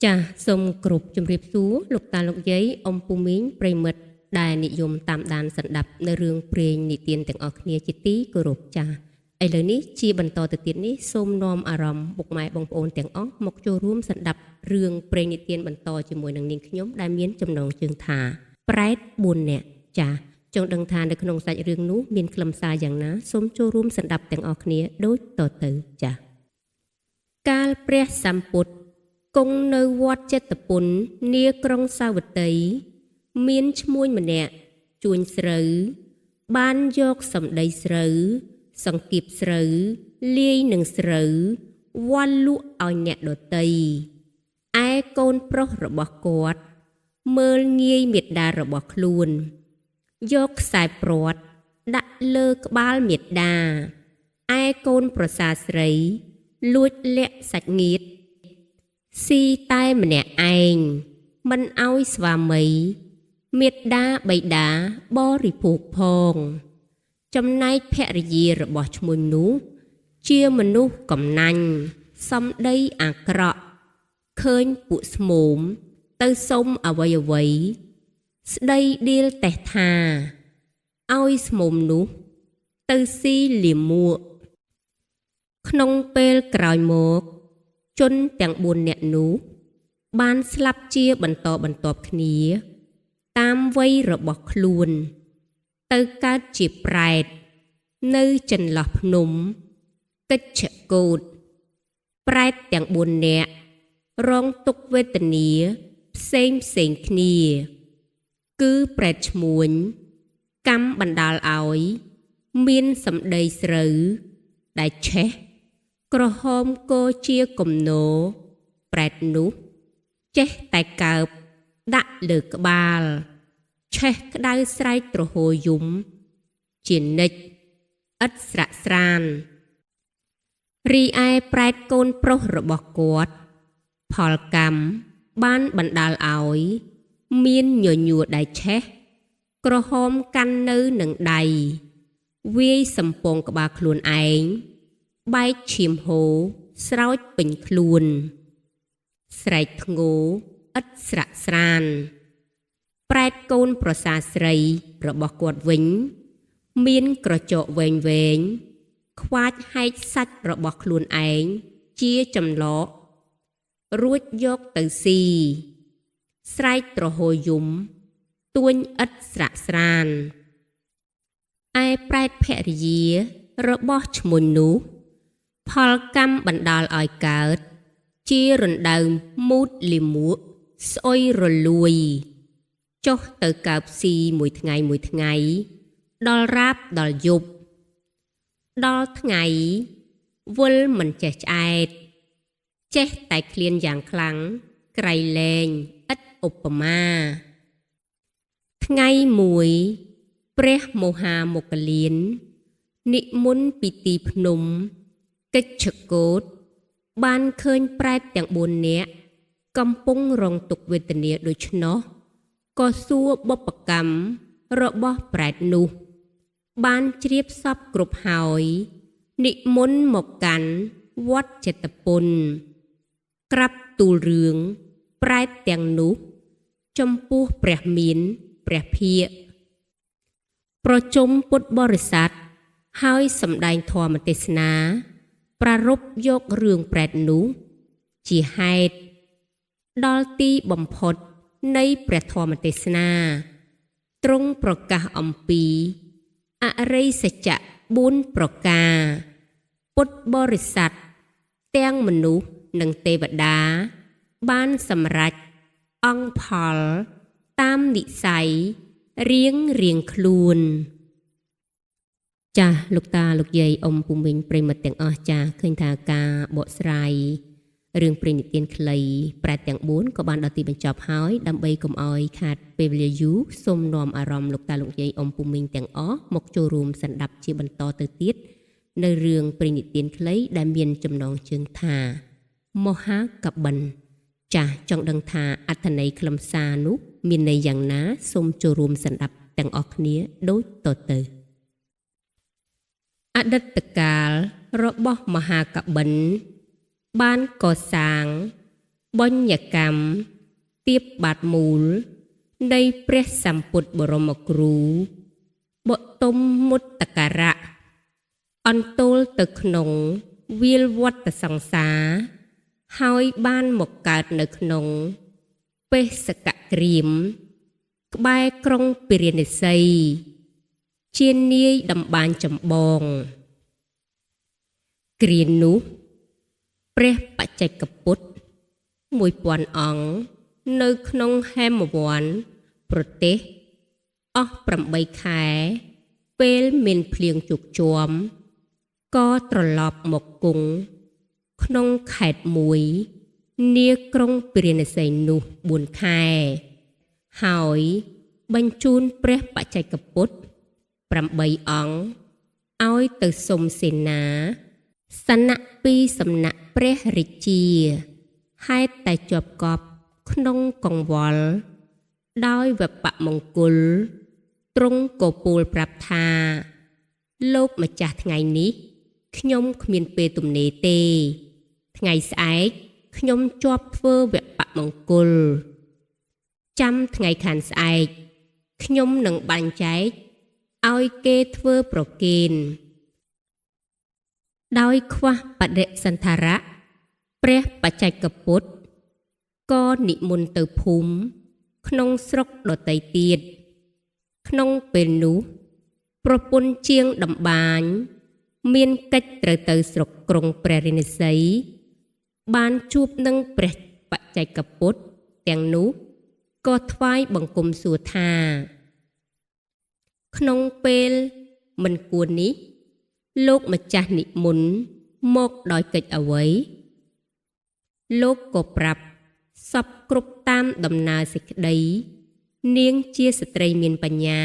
ចាសសូមគ្រប់ជំរាបសួរលោកតាលោកយាយអ៊ំពូមីងប្រិមិត្តដែលនិយមតាមដានសន្តាប់នៅរឿងព្រេងនិទានទាំងអស់គ្នាជាទីគោរពចាសឥឡូវនេះជាបន្តទៅទៀតនេះសូមនាំអារម្មណ៍ពុកម៉ែបងប្អូនទាំងអស់មកចូលរួមសន្តាប់រឿងព្រេងនិទានបន្តជាមួយនឹងនាងខ្ញុំដែលមានចំណងជើងថាប្រែត4នាក់ចាសចង់ដឹងថានៅក្នុងសាច់រឿងនោះមានខ្លឹមសារយ៉ាងណាសូមចូលរួមសន្តាប់ទាំងអស់គ្នាដូចតទៅចាសកាលព្រះសម្ពុទ្ធគង់នៅវត្តចេតពុននាក្រុងសាវត្តីមានឈ្មួញម្នាក់ជួញស្រូវបានយកសម្ដីស្រូវសង្កៀបស្រូវលាយនឹងស្រូវវាន់លក់ឲ្យអ្នកដតីឯកូនប្រុសរបស់គាត់មើលងាយមេត្តារបស់ខ្លួនយកខ្សែព្រាត់ដាក់លើក្បាលមេត្តាឯកូនប្រសាស្រីលួចលាក់សាច់ងៀតស៊ីតែម្នាក់ឯងមិនឲ្យស្វាមីមេត្តាបិតាបរិភោគផងចំណែកភរិយារបស់ឈ្មួញនោះជាមនុស្សកំណាញ់សំដីអាក្រក់ឃើញពួកស្មោមទៅសុំអ្វីស្ដីដៀលតេះថាឲ្យស្មោមនោះទៅស៊ីលាមួកក្នុងពេលក្រោយមកជនទាំង4នាក់នោះបានស្លាប់ជាបន្តបន្ទាប់គ្នាតាមវ័យរបស់ខ្លួនទៅកើតជាប្រែតនៅចន្លោះភ្នំកិច្ចកូដប្រែតទាំង4នាក់រងទុក្ខវេទនាផ្សេងគ្នាគឺប្រែតឈ្មួញកម្មបណ្ដាលឲ្យមានសម្ដីស្រូវដែលឆេះក្រហមកោជាគំនោប្រែតនោះចេះតែកើបដាក់លើក្បាលឆេះក្តៅស្រែកទ្រហោយំជានិច្ចឥតស្រាក់ស្រានរីឯប្រែតកូនប្រុសរបស់គាត់ផលកម្មបានបណ្ដាលឲ្យមានញញួរដៃឆេះក្រហមកាន់នៅនឹងដៃវាយសំពងក្បាលខ្លួនឯងបែកឈាមហូរស្រោចពេញខ្លួនស្រែកធ្ងោឥតស្រាក់ស្រានប្រែតកូនប្រសាស្រីរបស់គាត់វិញមានក្រចកវែងខ្វាចហែកសាច់របស់ខ្លួនឯងជាចម្លក់រួចយកទៅស៊ីស្រែកទ្រហោយំទួញឥតស្រាក់ស្រានឯប្រែតភរិយារបស់ឈ្មួញនោះផលកម្មបណ្ដាលឲ្យកើតជារណ្ដៅមូតលិមួកស្អុយរលួយចុះទៅកើបស៊ីមួយថ្ងៃដល់រាបដល់យប់ដល់ថ្ងៃវល់មិនចេះឆ្អែតចេះតែឃ្លានយ៉ាងខ្លាំងក្រៃលែងឥតឧបមាថ្ងៃមួយព្រះមហាមុគលាននិមន្តពីទីភ្នំកិច្ចកូដបានឃើញប្រែតទាំង4នាក់កំពុងរងទុក្ខវេទនាដូច្នោះក៏សួរបុព្វកម្មរបស់ប្រែតនោះបានជ្រាបសពគ្រប់ហើយនិមន្តមកកាន់វត្តចេតពុនក្រាបទូលរឿងប្រែតទាំងនោះចំពោះព្រះមានព្រះភិក្ខប្រជុំពុទ្ធបរិស័ទហើយសម្ដែងធម៌ទេសនាប្រារព្ធយករឿងប្រែតនោះជាហេតុដល់ទីបំផុតនៃព្រះធម៌ទេសនាទ្រង់ប្រកាសអំពីអរិយសច្ចៈ4ប្រការពុទ្ធបរិស័ទទាំងមនុស្សនិងទេវតាបានសម្រេចអង្គផលតាមនិស្ស័យរៀងខ្លួនចាស់លោកតាលោកយាយអ៊ំពូមីងប្រិមិត្តទាំងអស់ចាស់ឃើញថាការបកស្រាយរឿងព្រេងនិទានខ្លីប្រែតទាំង4ក៏បានដល់ទីបញ្ចប់ហើយដើម្បីកុំឲ្យខាតពេលវេលាយូរសូមនាំអារម្មណ៍លោកតាលោកយាយអ៊ំពូមីងទាំងអស់មកចូលរួមសន្តាប់ជាបន្តទៅទៀតនៅរឿងព្រេងនិទានខ្លីដែលមានចំណងជើងថាមហាកបិនចាស់ចង់ដឹងថាអត្ថន័យខ្លឹមសារនោះមានន័យយ៉ាងណាសូមចូលរួមសន្តាប់ទាំងអស់គ្នាដូចតទៅអតីតកាលរបស់មហាកបិនបានកសាង បញ្ញកម្មទៀបបាតមូលនៃព្រះសម្ពុទ្ធបរមគ្រូបតុមមុតតការៈអន្ទោលទៅក្នុងវាលវត្តសង្សារហើយបានមកកើតនៅក្នុងបេសកក្រៀមក្បែរក្រុងពារាណសីជានាយតម្បាញចម្បងគ្រានោះព្រះបច្ចេកពុទ្ធ1000 អង្គនៅក្នុងហេមវ័នប្រទេសអស់8 ខែពេលមានភ្លៀងជោគជាំក៏ត្រឡប់មកគង់ក្នុងខេត្តមួយនាក្រុងពារាណសីនោះ4 ខែហើយបញ្ជូនព្រះបច្ចេកពុទ្ធ8 អង្គឲ្យទៅសុំសេនាសនៈពីសំណាក់ព្រះរាជាហេតុតែជាប់កប់ក្នុងកង្វល់ដោយវបមង្គលទ្រង់ក៏ពោលប្រាប់ថាលោកម្ចាស់ថ្ងៃនេះខ្ញុំគ្មានពេលទំនេរទេថ្ងៃស្អែកខ្ញុំជាប់ធ្វើវបមង្គលចាំថ្ងៃខាងស្អែកខ្ញុំនឹងបាញ់ចែកឲ្យគេធ្វើប្រគេនដោយខ្វះបដិសន្ធារៈព្រះបច្ចេកពុទ្ធក៏និមន្តទៅភូមិក្នុងស្រុកដទៃទៀតក្នុងពេលនោះប្រពន្ធជាងតម្បាញមានកិច្ចត្រូវទៅស្រុកក្រុងព្រះរាណសីបានជួបនឹងព្រះបច្ចេកពុទ្ធទាំងនោះក៏ថ្វាយបង្គំសួរថាក្នុងពេលមិនគួរនេះលោកម្ចាស់និមន្តមកដោយកិច្ចអ្វីលោកក៏ប្រាប់សពគ្រប់តាមដំណើរសេចក្តីនាងជាស្ត្រីមានបញ្ញា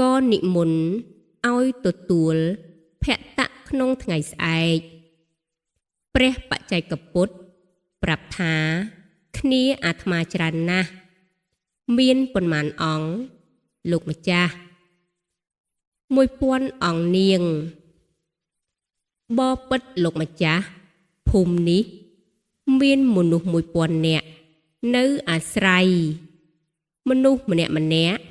ក៏និមន្តឲ្យទទួលភក្តៈក្នុងថ្ងៃស្អែកព្រះបច្ចេកពុទ្ធប្រាប់ថាគ្នាអាត្មាច្រើនណាស់មានប៉ុន្មានអង្គលោកម្ចាស់1000 អង្គនាងបបិទ្ធលោកម្ចាស់ភូមិនេះមានមនុស្ស1000 នាក់នៅអាស្រ័យមនុស្សម្នាក់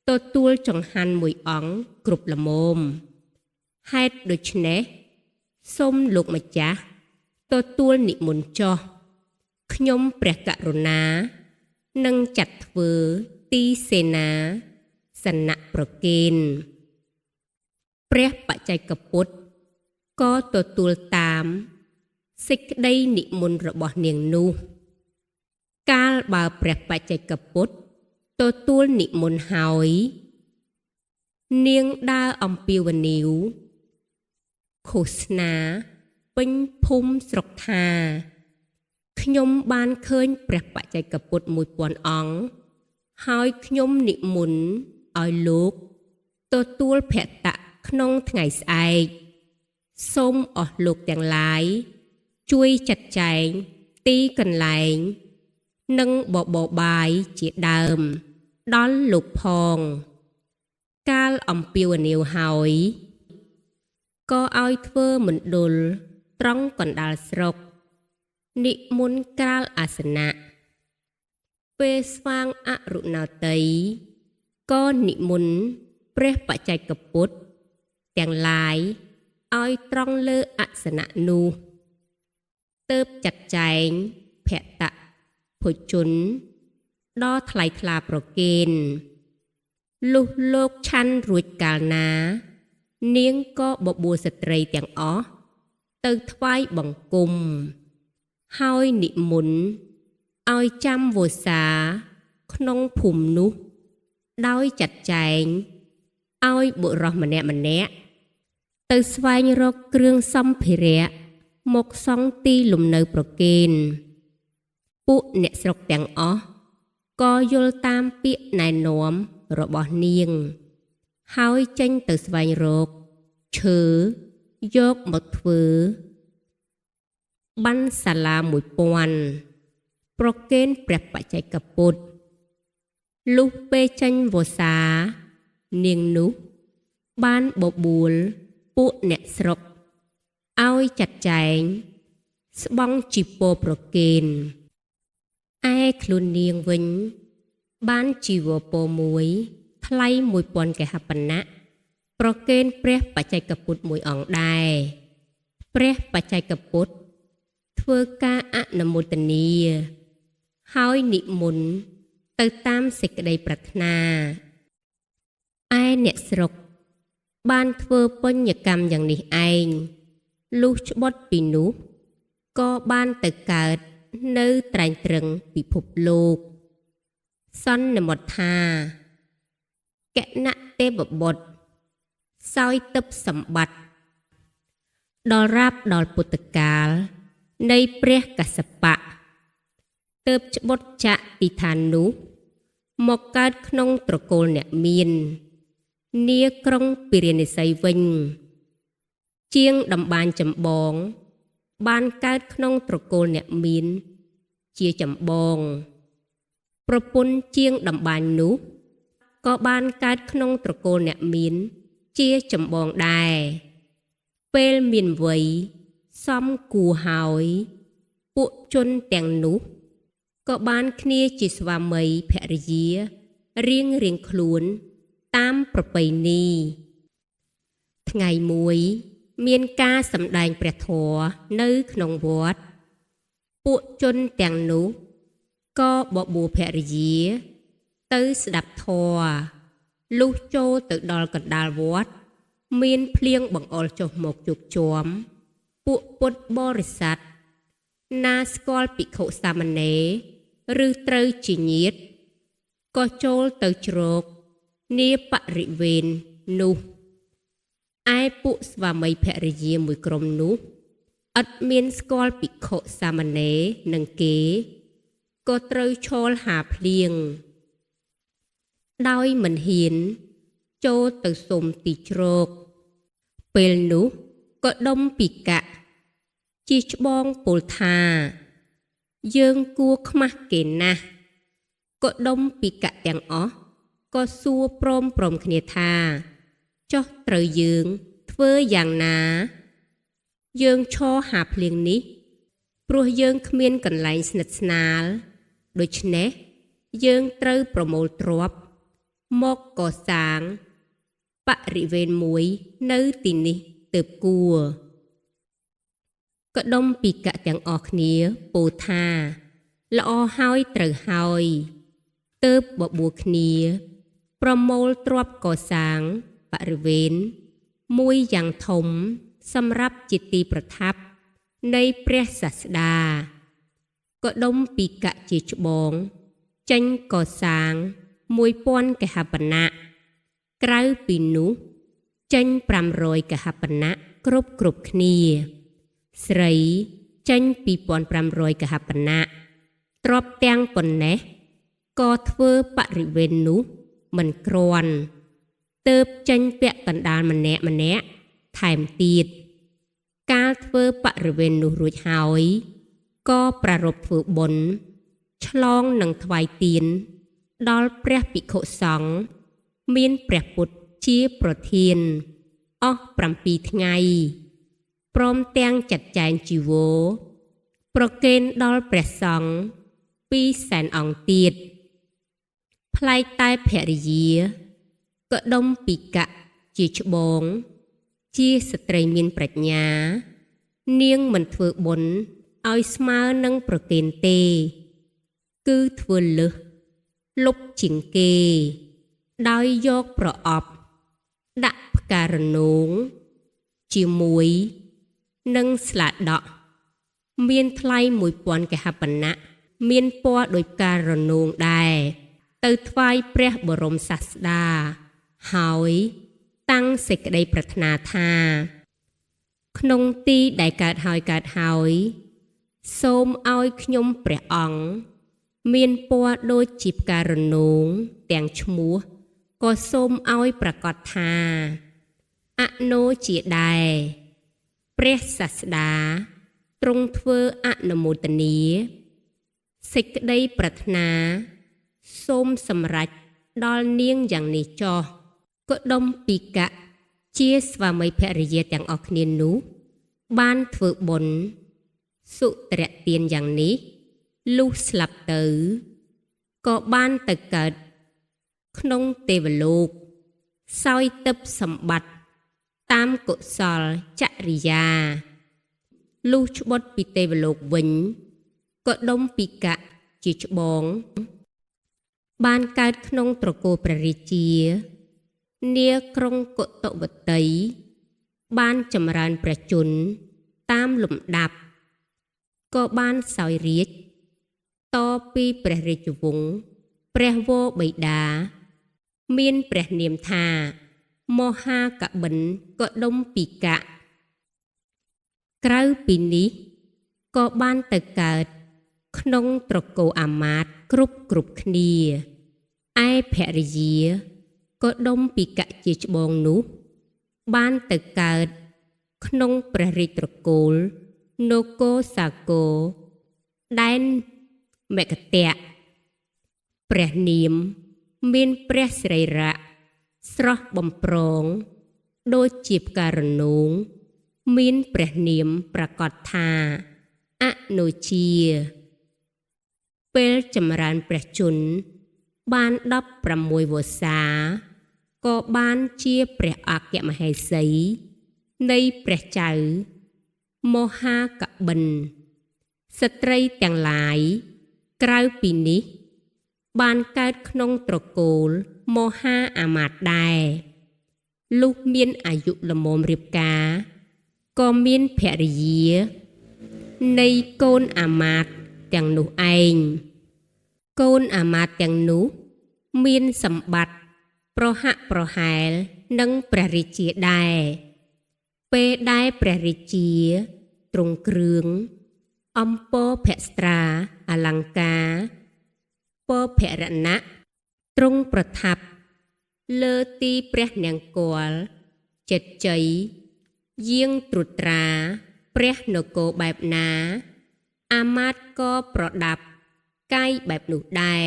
ទទួលចង្ហាន់1 អង្គគ្រប់ល្មមហេតុដូច្នេះសូមលោកម្ចាស់ទទួលនិមន្តចុះខ្ញុំព្រះករុណានឹងចាត់ធ្វើទីសេនាសនៈប្រគេនព្រះបច្ចេកពុទ្ធក៏ទទួលតាមសេចក្តីនិមន្តរបស់នាងនោះកាលបើព្រះបច្ចេកពុទ្ធទទួលនិមន្តហើយនាងដើរអំពាវនាវឃោសនាពេញភូមិស្រុកថាខ្ញុំបានឃើញព្រះបច្ចេកពុទ្ធ1000 អង្គហើយខ្ញុំនិមន្តឲ្យលោកទទួលភក្តៈក្នុងថ្ងៃស្អែកសូមអស់លោកទាំងឡាយជួយចាត់ចែងទីកន្លែងនិងបបរបាយជាដើមដល់លោកផងកាលអំពាវនាវហើយក៏ឲ្យធ្វើមណ្ឌលត្រង់កណ្ដាលស្រុកនិមន្តក្រាលអាសនៈពេលស្វាងអរុណោទ័យក៏និមន្តព្រះបច្ចេកពុទ្ធទាំងឡាយឲ្យត្រង់លើអាសនៈនោះទើបចាត់ចែងភក្តៈភោជនដ៏ថ្លៃថ្លាប្រគេនលុះលោកឆាន់រួចកាលណានាងក៏បបួលស្ត្រីទាំងអស់ទៅថ្វាយបង្គំហើយនិមន្តឲ្យចាំវស្សាក្នុងភូមិនោះដោយចាត់ចែងឲ្យបុរសម្នាក់ទៅស្វែងរកគ្រឿងសម្ភារៈមកសង់ទីលំនៅប្រគេនពួកអ្នកស្រុកទាំងអស់ក៏យល់តាមពាក្យណែនាំរបស់នាងហើយចេញទៅស្វែងរកឈើយកមកធ្វើបានសាលា1000ប្រគេនព្រះបច្ចេកពុទ្ធលុះពេលចេញវស្សានាងនោះបានបបួលពួកអ្នកស្រុកឲ្យចាត់ចែងស្បង់ជីពរប្រគេន ឯខ្លួននាងវិញបានជីវរពរមួយថ្លៃ1000កេហបណៈប្រគេនព្រះបច្ចេកពុទ្ធមួយអង្គដែរព្រះបច្ចេកពុទ្ធធ្វើការអនុមោទនាហើយនិមន្តទៅតាមសេចក្តីប្រាថ្នាឯអ្នកស្រុកបានធ្វើបញ្ញកម្មយ៉ាងនេះឯងលុះច្បត់ពីនោះក៏បានទៅកើតនៅត្រែងត្រឹងពិភពលោកសន្មតថាកណទេពបុត្រសោយទិព្វសម្បត្តិដល់រាបដល់ពុទ្ធកាលនៃព្រះកស្សបៈទើបច្បត់ចាក់ពីឋាននោះមកកើតក្នុងត្រកូលអ្នកមាននាក្រុងពិរាណសីវិញជាងដំបានចម្បងបានកើតក្នុងត្រកូលអ្នកមានជាចម្បងប្រពន្ធជាងដំបាននោះក៏បានកើតក្នុងត្រកូលអ្នកមានជាចម្បងដែរពេលមានវ័យសមគួរហើយពួកជនទាំងនោះក៏បានគ្នាជាស្វាមីភរិយារៀងខ្លួនតាមប្រពៃណីថ្ងៃមួយមានការសម្ដែងព្រះធម៌នៅក្នុងវត្តពួកជនទាំងនោះក៏បបួលភរិយាទៅស្ដាប់ធម៌លុះចូលទៅដល់កណ្ដាលវត្តមានភ្លៀងបង្អុរចុះមកជោគជាំពួកពុទ្ធបរិស័ទណាស្គាល់ភិក្ខុសាមណេរឬត្រូវជាញាតិក៏ចូលទៅជ្រកនាបរិវេណនោះឯពួកស្វាមីភរិយាមួយក្រុមនោះឥតមានស្គាល់ភិក្ខុសាមណេរនឹងគេក៏ត្រូវឈរហាភ្លៀងដោយមិនហ៊ានចូលទៅសុំទីជ្រកពេលនោះក៏ដុំពិកៈជាច្បងពោលថាយើងគួរខ្មាស់គេណាស់ក៏ដុំពិកៈទាំងអស់ក៏សួរព្រមគ្នាថាចុះត្រូវយើងធ្វើយ៉ាងណាយើងឈរហាភ្លៀងនេះព្រោះយើងគ្មានកន្លែងស្និទ្ធស្នាលដូច្នេះយើងត្រូវប្រមូលទ្រព្យមកកសាងបរិវេណមួយនៅទីនេះទើបគួរក៏ដុំពិកៈទាំងអស់គ្នាពោលថាល្អហើយត្រូវហើយទើបបបួលគ្នាប្រមូលទ្រព្យកសាងបរិវេណមួយយ៉ាងធំសម្រាប់ជាទីប្រថាប់នៃព្រះសាស្តាក៏ដុំពិកៈជាច្បងចេញកសាង1000កេហបណៈក្រៅពីនោះចេញ500កេហបណៈគ្រប់គ្នាស្រីចេញ2500កេហបណៈទ្រព្យទាំងប៉ុណ្ណេះក៏ធ្វើបរិវេណនោះមិនគ្រាន់ទើបចេញពាក់កណ្ដាលម្នាក់ថែមទៀតកាលធ្វើបរិវេណនោះរួចហើយក៏ប្រារព្ធធ្វើបុណ្យឆ្លងនឹងថ្វាយទានដល់ព្រះភិក្ខុសង្ឃមានព្រះពុទ្ធជាប្រធានអស់7ថ្ងៃព្រមទាំងចាត់ចែងជីវរប្រគេនដល់ព្រះសង្ឃ200,000អង្គទៀតប្លែកតែភរិយាក៏ដុំពិកៈជាច្បងជាស្ត្រីមានប្រាជ្ញានាងមិនធ្វើបុណ្យឲ្យស្មើនឹងប្រគេនទេគឺធ្វើលើសលុបជាងគេដោយយកប្រអប់ដាក់ផ្ការណូងជាមួយនឹងស្លាដក់មានថ្លៃ1000កេហបណៈមានពណ៌ដូចផ្ការណូងដែរទៅថ្វាយព្រះបរមសាស្តាហើយតាំងសេចក្តីប្រាថ្នាថាក្នុងទីដែលកើតហើយសូមឲ្យខ្ញុំព្រះអង្គមានពណ៌ដូចជាផ្ការណូងទាំងឈ្មោះក៏សូមឲ្យប្រកាសថាអនោជាដែរព្រះសាស្តាទ្រង់ធ្វើអនុមោទនាសេចក្តីប្រាថ្នាសូមសម្រេចដល់នាងយ៉ាងនេះចោះក៏ដុំពិកៈជាស្វាមីភរិយាទាំងអស់គ្នានោះបានធ្វើបុណ្យសុត្រទានយ៉ាងនេះ លុះស្លាប់ទៅក៏បានទៅកើតក្នុងទេវលោកសោយទឹកសម្បត្តិតាមកុសលចរិយាលុះច្បុតពីទេវលោកវិញក៏ដុំពីកៈជាច្បងបានកើតក្នុងត្រកូលព្រះរាជានាក្រុងកុតុវតីបានចម្រើនព្រះជន្មតាមលំដាប់ក៏បានសោយរាជ្យតពីព្រះរាជវង្សព្រះវរបិតាមានព្រះនាមថាមហាកបិនកដុំពីកៈក្រៅពីនេះក៏បានទៅកើតក្នុងត្រកូលអាមាត្យគ្រប់គ្នាឯភរិយាក៏ដុំពីកៈជាច្បងនោះបានទៅកើតក្នុងព្រះរាជត្រកូលនគរសាគរដែនមគតៈព្រះនាមមានព្រះសិរីរៈស្រស់បំប្រងដូចជាផ្ការណូងមានព្រះនាមប្រកាសថាអនុជាពេលចម្រើនព្រះជន្មបាន16វស្សាក៏បានជាព្រះអគ្គមហេសីនៃព្រះចៅមហាកបិនស្ត្រីទាំងឡាយក្រៅពីនេះបានកើតក្នុងត្រកូលមហាអាមាត្យដែរលុះមានអាយុល្មមរៀបការក៏មានភរិយានៃកូនអាមាត្យទាំងនោះឯងកូនអាមាត្យទាំងនោះមានសម្បត្តិប្រហាក់ប្រហែលនឹងព្រះរាជាដែរពេលដែលព្រះរាជាទ្រង់គ្រឿងអំពភស្ត្រាអលង្ការពភរណៈទ្រង់ប្រថាប់លើទីព្រះនង្គ័លចិត្តជ័យយាងត្រួតត្រាព្រះនគរបែបណាអាមាត្យក៏ប្រដាប់កាយបែបនោះដែរ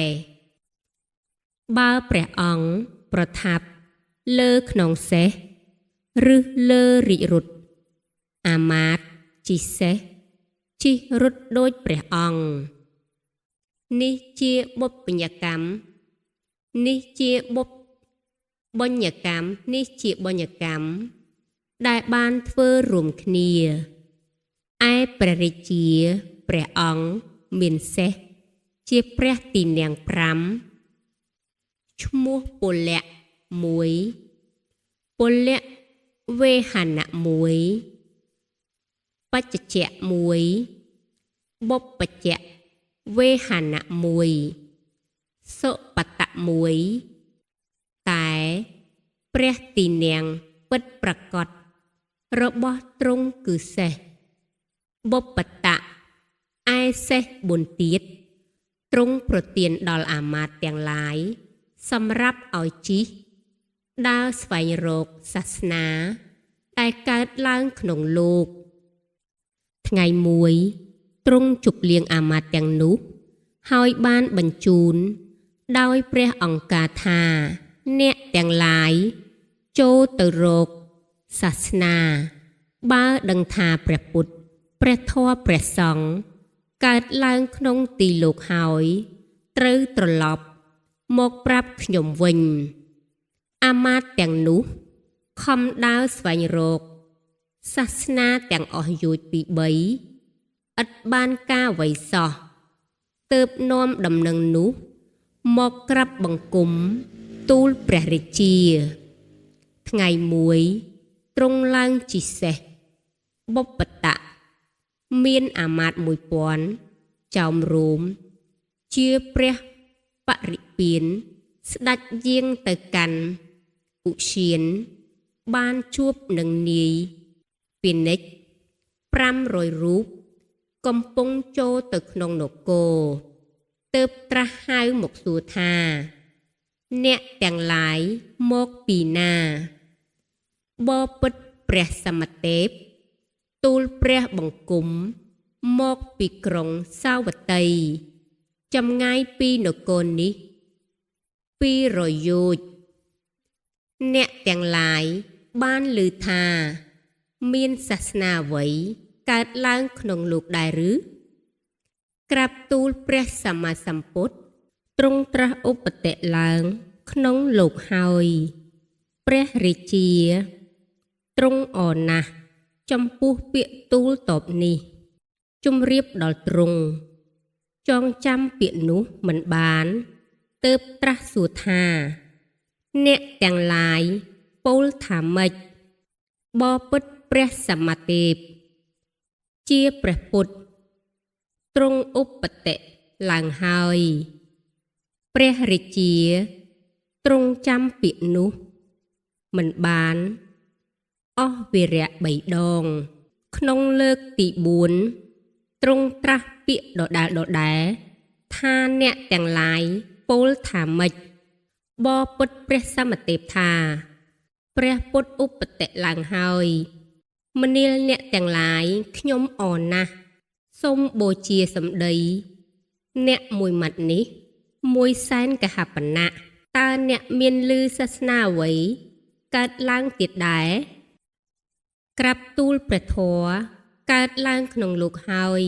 បើព្រះអង្គប្រថាប់លើខ្នងសេះឬលើរាជរថអាមាត្យជិះសេះជិះរត់ដូចព្រះអង្គនេះជាបុព្វញ្ញកម្មនេះជាបញ្ញកម្មនេះជាបញ្ញកម្មដែលបានធ្វើរួមគ្នាឯព្រះរាជាព្រះអង្គមានសេះជាព្រះទីនាំង5ឈ្មោះពលៈ1ពលៈវេហណៈ1បច្ចជ្ជៈ1បុព្វជ្ជៈវេហណៈ1សុបតៈ1តែព្រះទីនាំងពិតប្រកបរបស់ទ្រង់គឺសេះបុព្វតៈឯសេះ4ទៀតទ្រង់ប្រទានដល់អាមាត្យទាំងឡាយសម្រាប់ឲ្យជិះដើរស្វែងរកសាសនាដែលកើតឡើងក្នុងលោកថ្ងៃមួយទ្រង់ជប់លៀងអាមាត្យទាំងនោះហើយបានបញ្ជូនដោយព្រះអង្គការថាអ្នកទាំងឡាយចូលទៅរកសាសនាបើដឹងថាព្រះពុទ្ធព្រះធម៌ព្រះសង្ឃកើតឡើងក្នុងទីលោកហើយត្រូវត្រឡប់មកប្រាប់ខ្ញុំវិញអាមាត្យទាំងនោះខំដើរស្វែងរកសាសនាទាំងអស់យោជន៍ពី3ឥតបានការអ្វីសោះទើបនាំដំណឹងនោះមកក្រាបបង្គំទូលព្រះរាជាថ្ងៃមួយទ្រង់ឡើងជិះសេះបុព្វតៈមានអាមាត្យ1000ចោមរោមជាព្រះបរិពានស្ដេចយាងទៅកាន់ឧឈានបានជួបនឹងនាយពាណិជ្ជ500រូបកំពុងចូលទៅក្នុងនគរទើបត្រាស់ហៅមកសួរថាអ្នកទាំងឡាយមកពីណាបពិតព្រះសមទេពទូលព្រះបង្គំមកពីក្រុងសាវត្តីចម្ងាយពីនគរនេះ200យោជន៍អ្នកទាំងឡាយបានឮថាមានសាសនាអ្វីកើតឡើងក្នុងលោកដែរឬ ក្រាបទូលព្រះសម្មាសម្ពុទ្ធទ្រង់ត្រាស់ឧបតិឡើងក្នុងលោកហើយព្រះរាជាទ្រង់អរណាស់ចំពោះពាក្យទូលតបនេះជម្រាបដល់ទ្រង់ចងចាំពាក្យនោះមិនបានទើបត្រាស់សួរថាអ្នកទាំងឡាយពោលថាម៉េចបពិតព្រះសម្មាទេពជាព្រះពុទ្ធទ្រង់ឧបតិឡើងហើយព្រះរាជាទ្រង់ចាំពាក្យនោះមិនបានអស់វិរៈ3ដងក្នុងលើកទី4ទ្រង់ត្រាស់ពាក្យដដែលថាអ្នកទាំងឡាយពោលថាម៉េចបពុទ្ធព្រះសម្មាទេពថាព្រះពុទ្ធឧបតិឡើងហើយមនាលអ្នកទាំងឡាយខ្ញុំអរណាស់សូមបូជាសម្ដីអ្នកមួយម៉ាត់នេះមួយសែនកហបណៈតើអ្នកមានឮសាសនាអ្វីកើតឡើងទៀតដែរក្រាបទូលព្រះធម៌កើតឡើងក្នុងលោកហើយ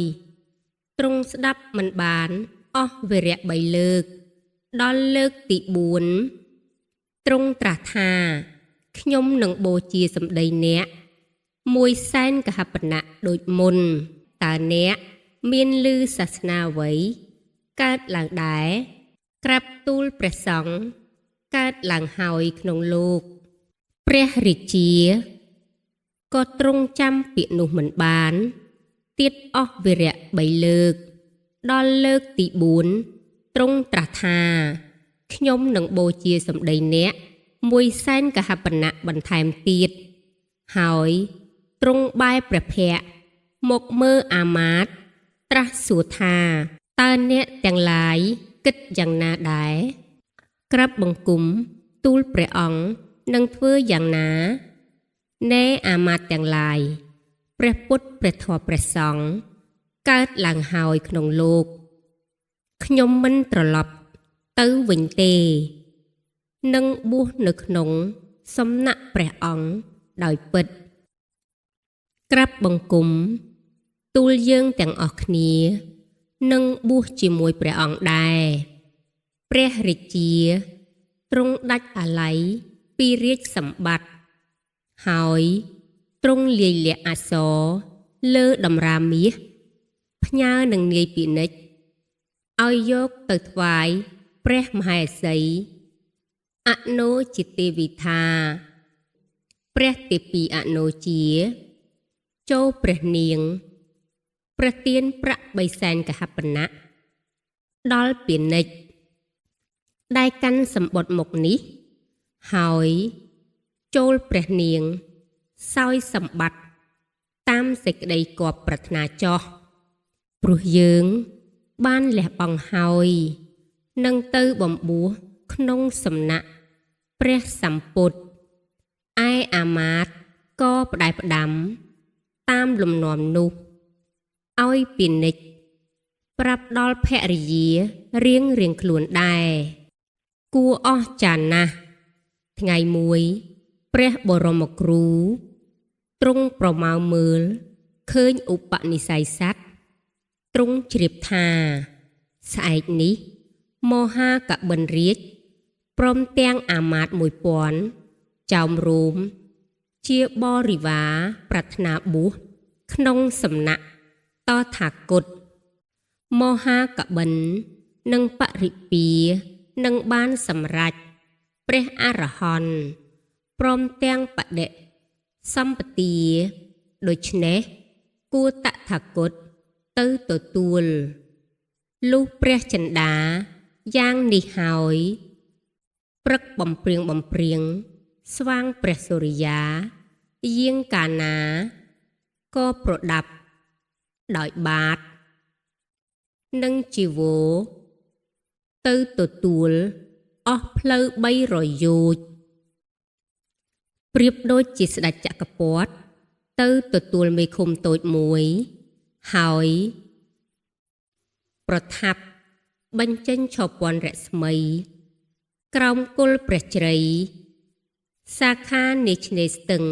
ទ្រង់ស្ដាប់មិនបានអស់វិរៈ3លើកដល់លើកទី4ទ្រង់ត្រាស់ថាខ្ញុំនឹងបូជាសម្ដីអ្នកមួយសែនកហបណៈដូចមុនតើអ្នកមានឮសាសនាអ្វីកើតឡើងដែរក្រាបទូលព្រះសង្ឃកើតឡើងហើយក្នុងលោកព្រះរាជាក៏ទ្រង់ចាំពាក្យនោះមិនបានទៀតអស់វិរៈ3លើកដល់លើកទី4ទ្រង់ត្រាស់ថាខ្ញុំនឹងបូជាសម្ដីអ្នកមួយសែនកហបណៈបន្ថែមទៀតហើយទ្រង់បែរព្រះភ័ក្ត្រមកមើលអាមាត្យត្រាស់សួរថាតើអ្នកទាំងឡាយគិតយ៉ាងណាដែរក្រាបបង្គំទូលព្រះអង្គនឹងធ្វើយ៉ាងណាណែអាមាត្យទាំងឡាយព្រះពុទ្ធព្រះធម៌ព្រះសង្ឃកើតឡើងហើយក្នុងលោកខ្ញុំមិនត្រឡប់ទៅវិញទេនឹងបួសនៅក្នុងសំណាក់ព្រះអង្គដោយពិតក្រាបបង្គំទូលយើងទាំងអស់គ្នានឹងបួសជាមួយព្រះអង្គដែរព្រះរាជាទ្រង់ដាច់អាល័យពីរាជសម្បត្តិហើយទ្រង់លាយលក្ខណ៍អក្សរលើតម្រាមាសផ្ញើនឹងនាយពិនិច្ឆឲ្យយកទៅថ្វាយព្រះមហេសីអនោជាទេវិថាព្រះទេពីអនោជាចូលព្រះនាងប្រទានប្រាក់3សែនកហបណៈដល់ពិនិច្ឆដែលកាន់សម្បត្តិមុខនេះហើយចូលព្រះនាងសោយសម្បត្តិតាមសេចក្តីគប់ប្រាថ្នាចោះព្រោះយើងបានលះបង់ហើយនឹងទៅបំបួសក្នុងសំណាក់ព្រះសម្ពុទ្ធឯអាមាត្យក៏ផ្ដែផ្ដាំតាមលំនាំនោះឲ្យពិនិច្ឆប្រាប់ដល់ភរិយារៀងខ្លួនដែរគួរអស្ចារ្យណាស់ថ្ងៃមួយព្រះបរមគ្រូទ្រង់ប្រមាលមើលឃើញឧបនិស្ស័យសត្វទ្រង់ជ្រាបថាស្អែកនេះមហាកបិនរាជព្រមទាំងអាមាត្យ1000ចោមរោមជាបរិវារប្រាថ្នាបួសក្នុងសំណាក់តថាគតមហាកបិននិងបរិពានឹងបានសម្រេចព្រះអរហន្តព្រមទាំងបដិសម្បទាដូច្នេះគួរតថាគតទៅទទួលលុះព្រះចិន្តាយ៉ាងនេះហើយព្រឹកបំព្រៀងស្វាងព្រះសូរិយាយាងកាលណាក៏ប្រដាប់ដោយបាតនិងជីវរទៅទទួលអស់ផ្លូវ300យោជន៍ប្រៀបដូចជាស្ដេចចក្រពត្តិទៅទទួលមេឃុំតូចមួយហើយប្រថាប់បញ្ចេញឆពាន់រស្មីក្រោមគល់ព្រះជ្រៃសាខានេឆ្នេរស្ទឹង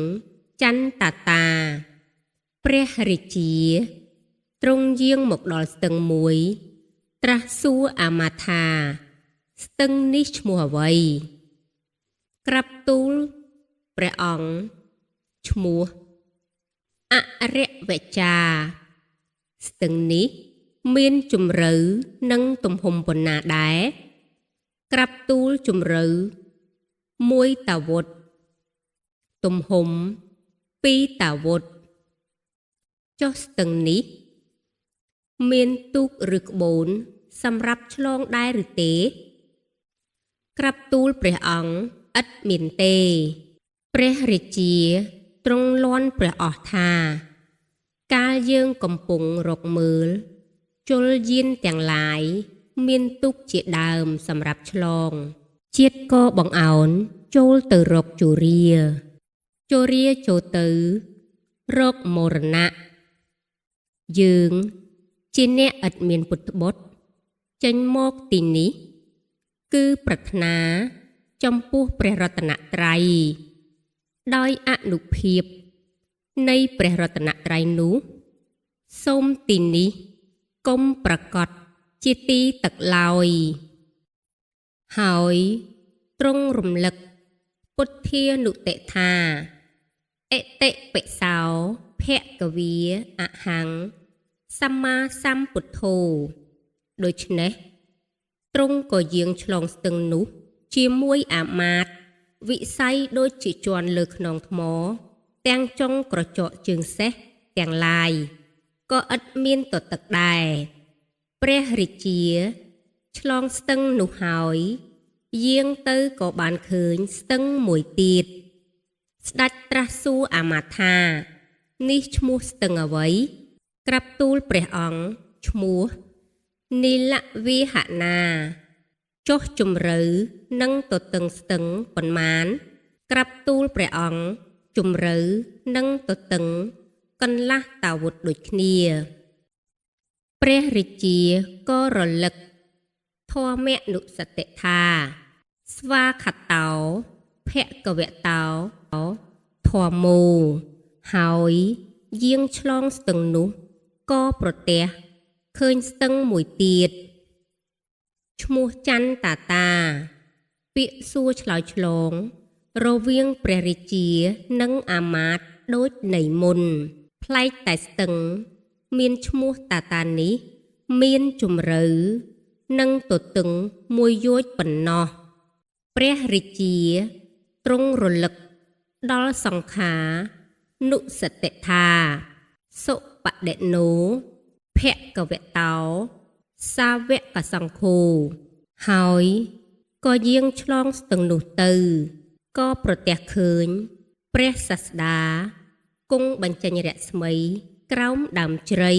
ចន្ទតាព្រះរាជា ទ្រង់យាងមកដល់ស្ទឹងមួយត្រាស់សួរអាមាត្យថាស្ទឹងនេះឈ្មោះអ្វីក្រាបទូលព្រះអង្គឈ្មោះអរិយវច្ចាស្ទឹងនេះមានជម្រៅនិងទំហំប៉ុណ្ណាដែរក្រាបទូលជម្រៅ1តាវុធទំហំ2តាវុធចុះស្ទឹងនេះមានទូកឬក្បូនសម្រាប់ឆ្លងដែរឬទេក្រាបទូលព្រះអង្គឥតមានទេព្រះរាជាទ្រង់លាន់ព្រះអស់ថាកាលយើងកំពុងរកមើលជលយានទាំងឡាយមានទូកជាដើមសម្រាប់ឆ្លងជាតិក៏បង្អោនចូលទៅរកជរាចូលទៅរកមរណៈយើងជាអ្នកឥតមានពុទ្ធបុត្រចេញមកទីនេះគឺប្រាថ្នាចំពោះព្រះរតនត្រ័យដោយអនុភាពនៃព្រះរតនត្រ័យនោះសូមទីនេះកុំប្រកបជាទីទឹកឡើយហើយទ្រង់រំលឹកពុទ្ធានុតិថាអតិបិសោភគវាអហង្សសម្មាសម្ពុទ្ធោដូច្នេះទ្រង់ក៏យាងឆ្លងស្ទឹងនោះជាមួយអាមាត្យវិស័យដូចជាជាន់លើខ្នងថ្មទាំងចុងក្រចកជើងសេះទាំងឡាយក៏ឥតមានទទឹកដែរព្រះរាជាឆ្លងស្ទឹងនោះហើយយាងទៅក៏បានឃើញស្ទឹងមួយទៀតស្ដេចត្រាស់សួរអាមាត្យថានេះឈ្មោះស្ទឹងអ្វីក្រាបទូលព្រះអង្គឈ្មោះនីលវិហណាចុះជម្រៅនិងទទឹងស្ទឹងប៉ុន្មានក្រាបទូលព្រះអង្គជម្រៅនិងទទឹងកន្លះតាវុធដូចគ្នាព្រះរាជាក៏រលឹកធម្មនុសតិថាស្វាខតោភគវតោធម្មោហើយយាងឆ្លងស្ទឹងនោះក៏ប្រទះឃើញស្ទឹងមួយទៀតឈ្មោះចន្ទតាពាក្យសួរឆ្លើយឆ្លងរវាងព្រះរាជានិងអាមាត្យដូចនៃមុនប្លែកតែស្ទឹងមានឈ្មោះតានេះមានជម្រៅនិងទទឹងមួយយោជន៍ប៉ុណ្ណោះព្រះរាជាទ្រង់រលឹកដល់សង្ខានុសតិថាសុបដិណោភគវតោសាវកសង្ឃោហើយក៏យាងឆ្លងស្ទឹងនោះទៅក៏ប្រទះឃើញព្រះសាស្តាគង់បញ្ចេញរស្មីក្រោមដើមជ្រៃ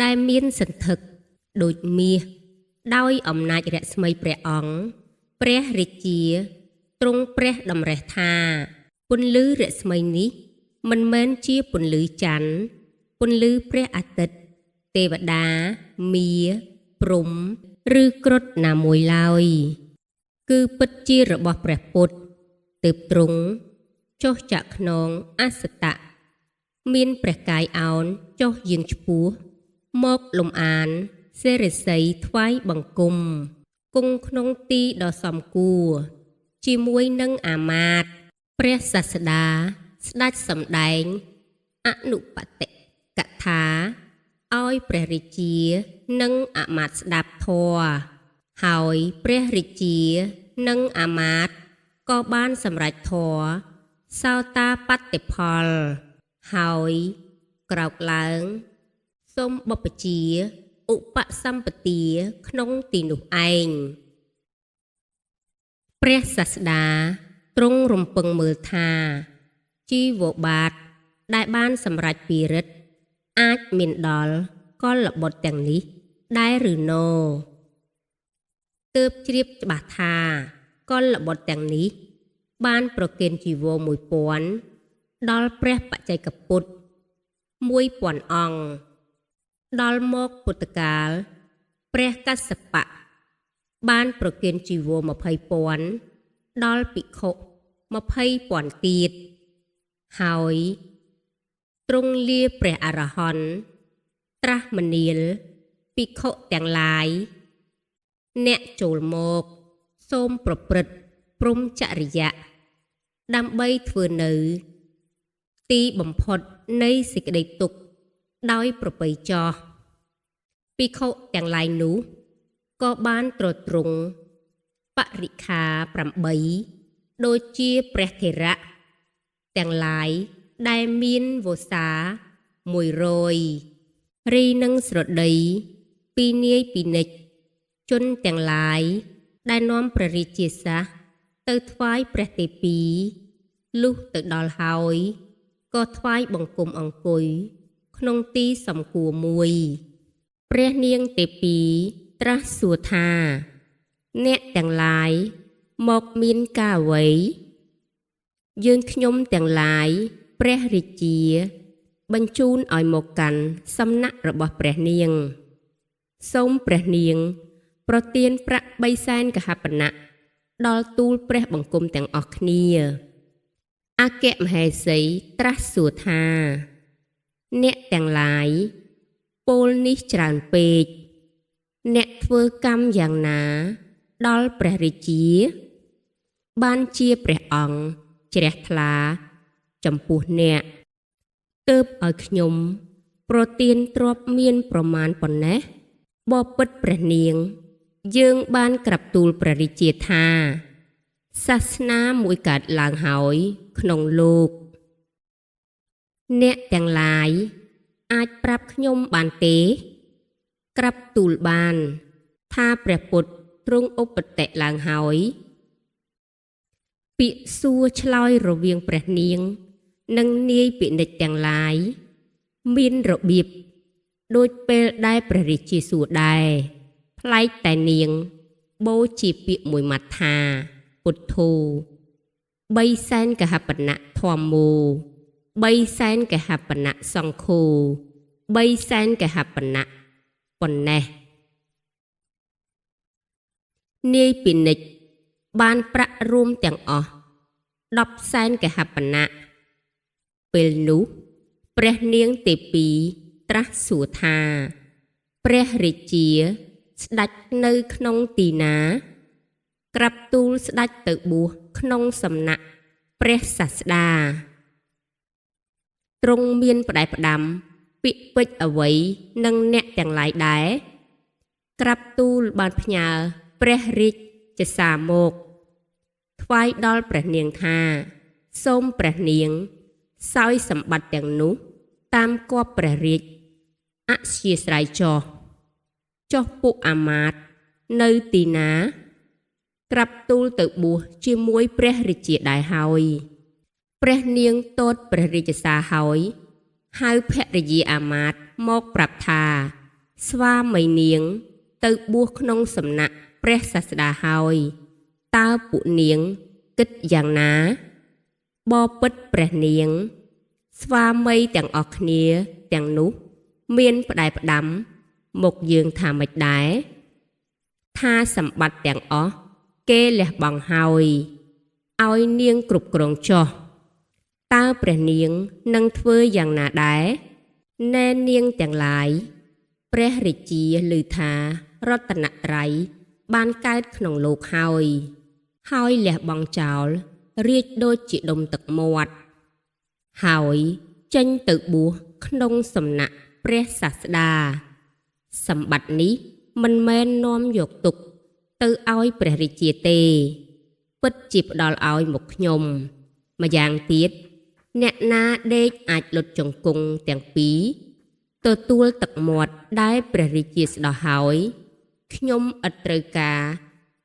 ដែលមានសន្ធឹកដូចមាសដោយអំណាចរស្មីព្រះអង្គព្រះរាជាទ្រង់ព្រះតម្រេះថាពន្លឺរស្មីនេះមិនមែនជាពន្លឺច័ន្ទពន្លឺព្រះអាទិត្យទេវតាមាព្រំឬគ្រុឌណាមួយឡើយគឺពិតជារបស់ព្រះពុទ្ធទើបទ្រង់ចុះចាក់ខ្នងអសតៈមានព្រះកាយអោនចុះយាងឆ្ពោះមកលំអានសេរីស័យថ្វាយបង្គំគង់ក្នុងទីដ៏សមគួរជាមួយនឹងអាមាត្យព្រះសាស្តាស្ដេចសម្ដែងអនុបតិកថាឲ្យព្រះរាជានិងអាមាត្យស្ដាប់ធម៌ហើយព្រះរាជានិងអាមាត្យក៏បានសម្រេចធម៌សោតាបត្តិផលហើយក្រោកឡើងសូមបព្វជិឧបសម្បទាក្នុងទីនោះឯងព្រះសាស្តាទ្រង់រំពឹងមើលថាជីវបាទដែលបានសម្រេចពីរិទ្ធអាចមានដល់កលបុត្រទាំងនេះដែរឬណូទើបជ្រាបច្បាស់ថាកលបុត្រទាំងនេះបានប្រគេនជីវរ1000ដល់ព្រះបច្ចេកពុទ្ធ1000អង្គដល់មកពុទ្ធកាលព្រះកស្សបៈបានប្រគេនជីវរ20,000ដល់ភិក្ខុ20,000ទៀតហើយទ្រង់លាព្រះអរហន្ត ត្រាស់មនាលភិក្ខុទាំងឡាយអ្នកចូលមកសូមប្រព្រឹត្តព្រហ្មចរិយៈដើម្បីធ្វើនៅទីបំផុតនៃសេចក្តីទុក្ខដោយប្រពៃចោះភិក្ខុទាំងឡាយនោះក៏បានទ្រទ្រង់បរិក្ខា8ដូចជាព្រះថេរៈទាំងឡាយដែលមានវស្សា100រីនឹងស្រដីពីនាយពីនិច្ចជនទាំងឡាយដែលនាំព្រះរាជាសាសទៅថ្វាយព្រះទេពីលុះទៅដល់ហើយក៏ថ្វាយបង្គំអង្គុយក្នុងទីសំគួរមួយព្រះនាងទេពីត្រាស់សួរថាអ្នកទាំងឡាយមកមានការអ្វីយើងខ្ញុំទាំងឡាយព្រះរាជាបញ្ជូនឲ្យមកកាន់សំណាក់របស់ព្រះនាងសូមព្រះនាងប្រទានប្រាក់3សែនកហបណៈដល់ទូលព្រះបង្គំទាំងអស់គ្នាអគ្គមហេសីត្រាស់សួរថាអ្នកទាំងឡាយពលនេះច្រើនពេកអ្នកធ្វើកម្មយ៉ាងណាដល់ព្រះរាជាបានជាព្រះអង្គជ្រះថ្លាចំពោះអ្នកទើបឲ្យខ្ញុំប្រទានទ្រព្យមានប្រមាណប៉ុណ្ណេះបបិទ្ធព្រះនាងយើងបានក្រាបទូលព្រះរាជាថាសាសនាមួយកើតឡើងហើយក្នុងលោកអ្នកទាំងឡាយអាចប្រាប់ខ្ញុំបានទេក្រាបទូលបានថាព្រះពុទ្ធទ្រង់ឧបតិឡើងហើយពាក្យសួរឆ្លើយរវាងព្រះនាងនិងនាយពិនិច្យទាំងឡាយមានរបៀបដូចពេលដែលព្រះរាជាសួរដែរប្លែកតែនាងបូជាពាក្យមួយម៉ាត់ថាពុទ្ធោ3សែនកហបណៈធម្មោ3សែនកហបណៈសង្ឃោ3សែនកហបណៈប៉ុណ្ណេះនាយពិនិច្យបានប្រាក់រួមទាំងអស់10សែនកហបណៈពេលនោះព្រះនាងទេពីត្រាស់សួរថាព្រះរាជាស្ដេចនៅក្នុងទីណាក្រាបទូលស្ដេចទៅបួសក្នុងសំណាក់ព្រះសាស្តាទ្រង់មានផ្ដែផ្ដាំពាក្យពេចន៍អ្វីនឹងអ្នកទាំងឡាយដែរក្រាបទូលបានផ្ញើព្រះរាជសារមកថ្វាយដល់ព្រះនាងថាសូមព្រះនាងសោយសម្បត្តិទាំងនោះតាមគបព្រះរាជអធ្យាស្រ័យចុះពួកអាមាត្យនៅទីណាក្រាបទូលទៅបួសជាមួយព្រះរាជាដែរហើយព្រះនាងទតព្រះរាជសារហើយហៅភរិយាអាមាត្យមកប្រាប់ថាស្វាមីនាងទៅបួសក្នុងសំណាក់ព្រះសាស្តាហើយតើពួកនាងគិតយ៉ាងណាបបិទ្ធព្រះនាងស្វាមីទាំងអស់គ្នាទាំងនោះមានផ្ដែផ្ដាំមកយើងថាម៉េចដែរថាសម្បត្តិទាំងអស់គេលះបង់ហើយឲ្យនាងគ្រប់គ្រងចុះតើព្រះនាងនឹងធ្វើយ៉ាងណាដែរណែនាងទាំងឡាយព្រះរាជាឮថារតនត្រ័យបានកើតក្នុងលោកហើយលះបង់ចោលរាជដូចជាដុំទឹកមាត់ហើយចេញទៅបួសក្នុងសំណាក់ព្រះសាស្តាសម្បត្តិនេះមិនមែននាំយកទុកទៅឲ្យព្រះរាជាទេពិតជាផ្ដល់ឲ្យមកខ្ញុំម្យ៉ាងទៀតអ្នកណាដេកអាចលុតជង្គង់ទាំងពីរទទួលទឹកមាត់ដែលព្រះរាជាស្ដោះហើយខ្ញុំឥតត្រូវការ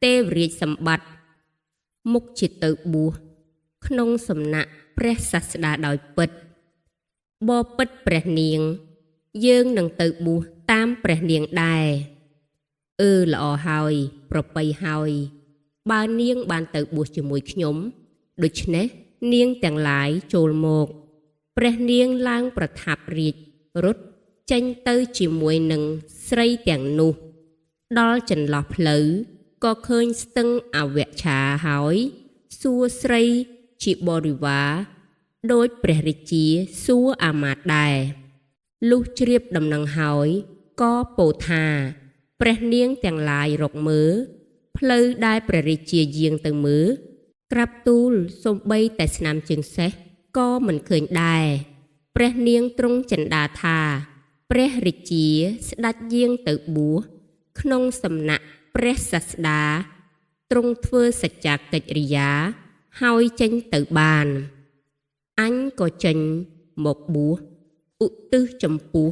ទេវរាជសម្បត្តិមុខជាទៅបួសក្នុងសំណាក់ព្រះសាស្តាដោយពិតបបិទ្ធព្រះនាងយើងនឹងទៅបួសតាមព្រះនាងដែរល្អហើយប្រពៃហើយបើនាងបានទៅបួសជាមួយខ្ញុំដូច្នេះនាងទាំងឡាយចូលមកព្រះនាងឡើងប្រថាប់រាជរត់ចេញទៅជាមួយនឹងស្រីទាំងនោះដល់ចន្លោះផ្លូវក៏ឃើញស្ទឹងអវច្ឆាហើយសួរស្រីជាបរិវារដោយព្រះរាជាសួរអាមាត្យដែរ លុះជ្រាបដំណឹងហើយក៏ពោលថាព្រះនាងទាំងឡាយរកមើលផ្លូវដែលព្រះរាជាយាងទៅមើលក្រាបទូលសូម្បីតែស្នាមជើងសេះក៏មិនឃើញដែរព្រះនាងទ្រង់ចិន្តាថាព្រះរាជាស្ដេចយាងទៅបួសក្នុងសំណាក់ព្រះសាស្តាទ្រង់ធ្វើសច្ចាកិច្ចរិយាហើយចេញទៅបានអញក៏ចេញមកបួសឧទ្ទិសចំពោះ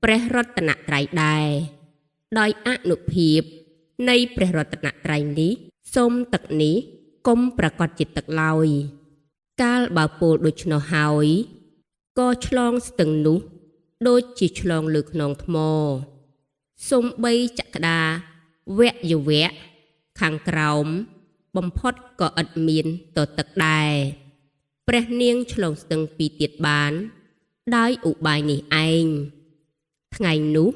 ព្រះរតនត្រ័យដែរដោយអនុភាពនៃព្រះរតនត្រ័យនេះសូមទឹកនេះកុំប្រកាសជាទឹកឡើយកាលបើពោលដូច្នោះហើយក៏ឆ្លងស្ទឹងនោះដូចជាឆ្លងលើខ្នងថ្មសូម្បីចក្តាវៈយវៈខាងក្រោមបំផុតក៏ឥតមានតទឹកដែរព្រះនាងឆ្លងស្ទឹងពីរទៀតបានដោយឧបាយនេះឯងថ្ងៃនោះ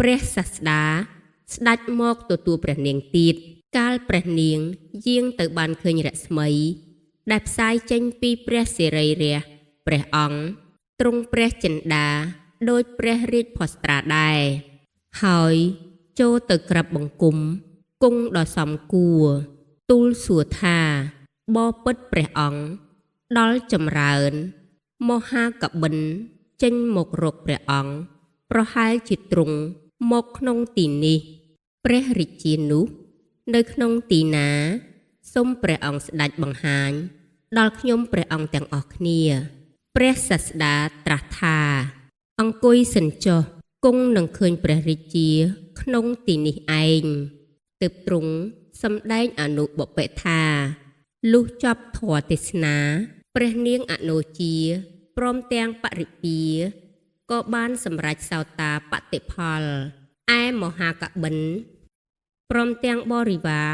ព្រះសាស្តាស្ដេចមកទទួលព្រះនាងទៀតកាលព្រះនាងយាងទៅបានឃើញរស្មីដែលផ្សាយចេញពីព្រះសិរីរះព្រះអង្គទ្រង់ព្រះចិន្តាដោយព្រះរាជភស្ត្រាដែរហើយចូលទៅក្រាបបង្គំគង់ដ៏សមគួរទូលសួរថាបបិទ្ធព្រះអង្គដល់ចម្រើនមហាកបិណ្ឌចេញមករកព្រះអង្គប្រហែលជាទ្រង់មកក្នុងទីនេះព្រះរាជានោះនៅក្នុងទីណាសូមព្រះអង្គស្ដេចបង្ហាញដល់ខ្ញុំព្រះអង្គទាំងអស់គ្នាព្រះសាស្តាត្រាស់ថាអង្គុយសិនចុះគង់នឹងឃើញព្រះរាជាក្នុងទីនេះឯងទើបទ្រង់សម្ដែងអនុបពៈថាលុះចប់ធម៌ទេសនាព្រះនាងអនុជាព្រមទាំងបរិពាក៏បានសម្រេចសោតាបតិផលឯមហាកបិណ្ឌព្រមទាំងបរិវារ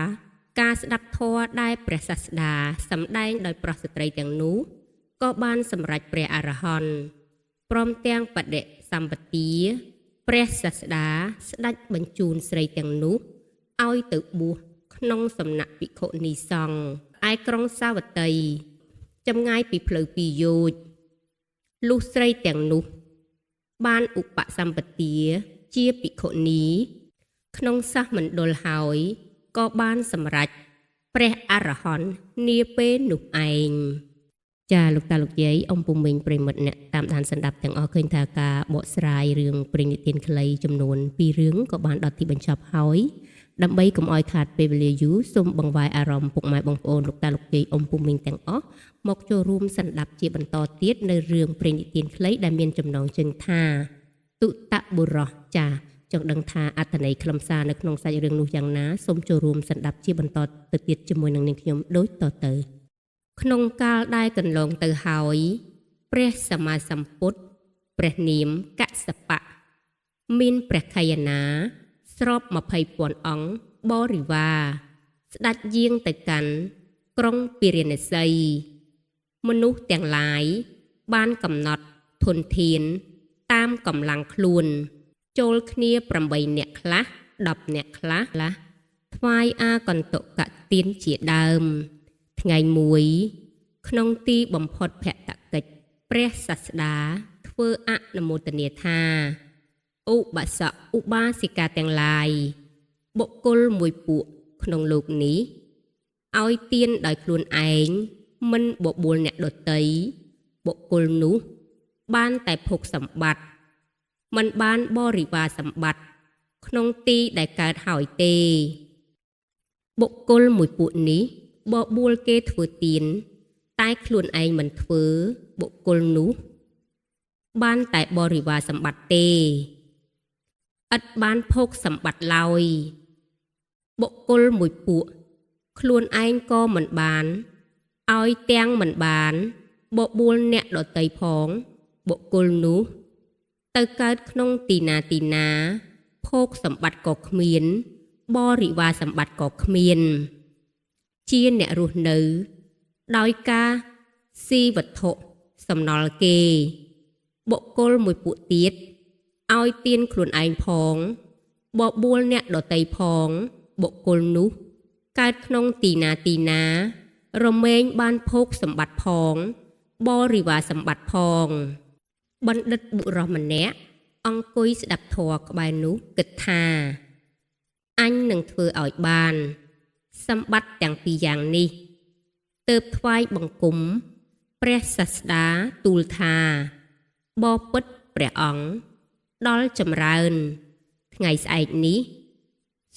ការស្ដាប់ធម៌ដែលព្រះសាស្តាសម្ដែងដោយប្រុសស្ត្រីទាំងនោះក៏បានសម្រេចព្រះអរហន្តព្រមទាំងបដិសម្បទាព្រះសាស្តាស្ដេចបញ្ជូនស្រីទាំងនោះឲ្យទៅបួសក្នុងសំណាក់ភិក្ខុនីសង្ឃឯក្រុងសាវត្តីចម្ងាយពីផ្លូវ2យោជន៍លុះស្រីទាំងនោះបានឧបសម្បទាជាភិក្ខុនីក្នុងសះមណ្ឌលហើយក៏បានសម្រេចព្រះអរហន្តនាពេលនោះឯងចាលោកតាលោកយាយអំពុំមិញប្រិមិត្តអ្នកតាមដានសន្តាប់ទាំងអស់ឃើញថាការបកស្រាយរឿងព្រេងនិទានខ្លីចំនួន2រឿងក៏បានដល់ទីបញ្ចប់ហើយដើម្បីកុំឲ្យខាតពេលវេលាយូរសូមបង្វែរអារម្មណ៍ពុកម៉ែបងប្អូនលោកតាលោកយាយអំពុំមិញទាំងអស់មកចូលរួមសន្តាប់ជាបន្តទៀតនៅរឿងព្រេងនិទានខ្លីដែលមានចំណងជើងថាទុតបុរសចាចង់ដឹងថាអត្ថន័យខ្លឹមសារនៅក្នុងសាច់រឿងនោះយ៉ាងណាសូមចូលរួមសន្តាប់ជាបន្តទៅទៀតជាមួយនឹងនាងខ្ញុំដូចតទៅក្នុងកាលដែលកន្លងទៅហើយព្រះសម្មាសម្ពុទ្ធព្រះនាមកស្សបៈមានព្រះខ័យណាស្រប20,000អង្គបរិវារស្ដេចយាងទៅកាន់ក្រុងពារាណសីមនុស្សទាំងឡាយបានកំណត់ធនធានតាមកម្លាំងខ្លួនចូលគ្នា8នាក់ខ្លះ10នាក់ខ្លះថ្វាយអាកន្តុកទានជាដើមថ្ងៃមួយក្នុងទីបំផុតភក្តកិច្ចព្រះសាស្តាធ្វើអនុមោទនាថាឧបសគ្គឧបាសិកាទាំងឡាយបុគ្គលមួយពួកក្នុងលោកនេះឲ្យទានដោយខ្លួនឯងមិនបបួលអ្នកដទៃបុគ្គលនោះបានតែភោគសម្បត្តិមិនបានបរិវារសម្បត្តិក្នុងទីដែលកើតហើយទេបុគ្គលមួយពួកនេះបបួលគេធ្វើទានតែខ្លួនឯងមិនធ្វើបុគ្គលនោះបានតែបរិវារសម្បត្តិទេឥតបានភោគសម្បត្តិឡើយបុគ្គលមួយពួកខ្លួនឯងក៏មិនបានឲ្យទាំងមិនបានបបួលអ្នកដទៃផងបុគ្គលនោះទៅកើតក្នុងទីណាភោគសម្បត្តិក៏គ្មានបរិវារសម្បត្តិក៏គ្មានជាអ្នករស់នៅដោយការស៊ីវត្ថុសំណល់គេបុគ្គលមួយពួកទៀតឲ្យទានខ្លួនឯងផងបបួលអ្នកដទៃផងបុគ្គលនោះកើតក្នុងទីណារមែងបានភោគសម្បត្តិផងបរិវារសម្បត្តិផងបណ្ឌិតបុរសម្នាក់ អង្គុយស្ដាប់ធម៌ក្បែរនោះគិតថាអញនឹងធ្វើឲ្យបានសម្បត្តិទាំងពីរយ៉ាងនេះទើបថ្វាយបង្គំព្រះសាស្តាទូលថាបពិតព្រះអង្គដល់ចម្រើនថ្ងៃស្អែកនេះ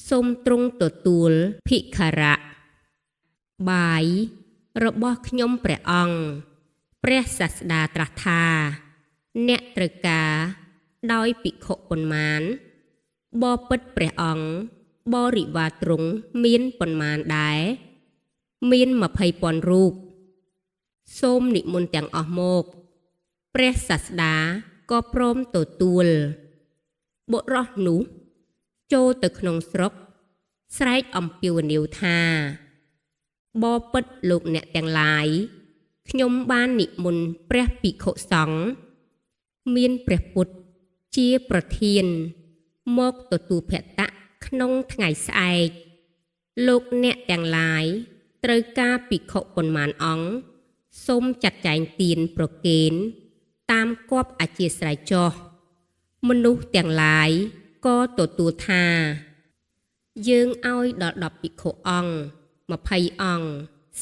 សូមទ្រង់ទទួលភិក្ខរៈបាយរបស់ខ្ញុំព្រះអង្គព្រះសាស្តាត្រាស់ថាអ្នកត្រូវការដោយភិក្ខុប៉ុន្មានបពិតព្រះអង្គបរិវារទ្រង់មានប៉ុន្មានដែរមាន20,000រូបសូមនិមន្តទាំងអស់មកព្រះសាស្តាក៏ព្រមទទួលបុរសនោះចូលទៅក្នុងស្រុកស្រែកអំពាវនាវថាបពិតលោកអ្នកទាំងឡាយខ្ញុំបាននិមន្តព្រះភិក្ខុសង្ឃមានព្រះពុទ្ធជាប្រធានមកទទួលភត្តៈក្នុងថ្ងៃស្អែកលោកអ្នកទាំងឡាយត្រូវការភិក្ខុប៉ុន្មានអង្គសូមចាត់ចែងទានប្រគេនតាមគប្បអធ្យាស្រ័យចុះមនុស្សទាំងឡាយក៏ទទួលថាយើងឲ្យដល់10ភិក្ខុអង្គ20អង្គ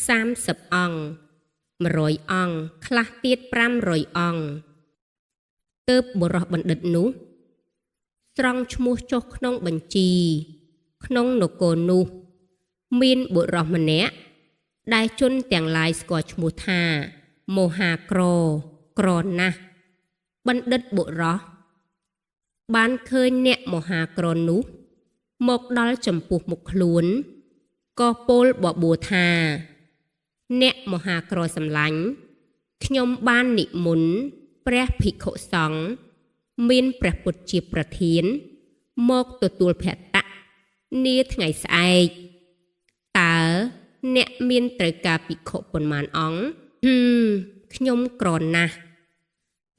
30អង្គ100អង្គខ្លះទៀត500អង្គទើបបុរសបណ្ឌិតនោះស្រង់ឈ្មោះចុះក្នុងបញ្ជីក្នុងនគរនោះមានបុរសម្នាក់ដែលជនទាំងឡាយស្គាល់ឈ្មោះថាមហាក្រណាស់បណ្ឌិតបុរសបានឃើញអ្នកមហាក្រនោះមកដល់ចំពោះមុខខ្លួនក៏ពោលបបួលថាអ្នកមហាក្រសម្លាញ់ខ្ញុំបាននិមន្តព្រះភិក្ខុសង្ឃមានព្រះពុទ្ធជាប្រធានមកទទួលភត្តៈនាថ្ងៃស្អែកតើអ្នកមានត្រូវការភិក្ខុប៉ុន្មានអង្គខ្ញុំក្រណាស់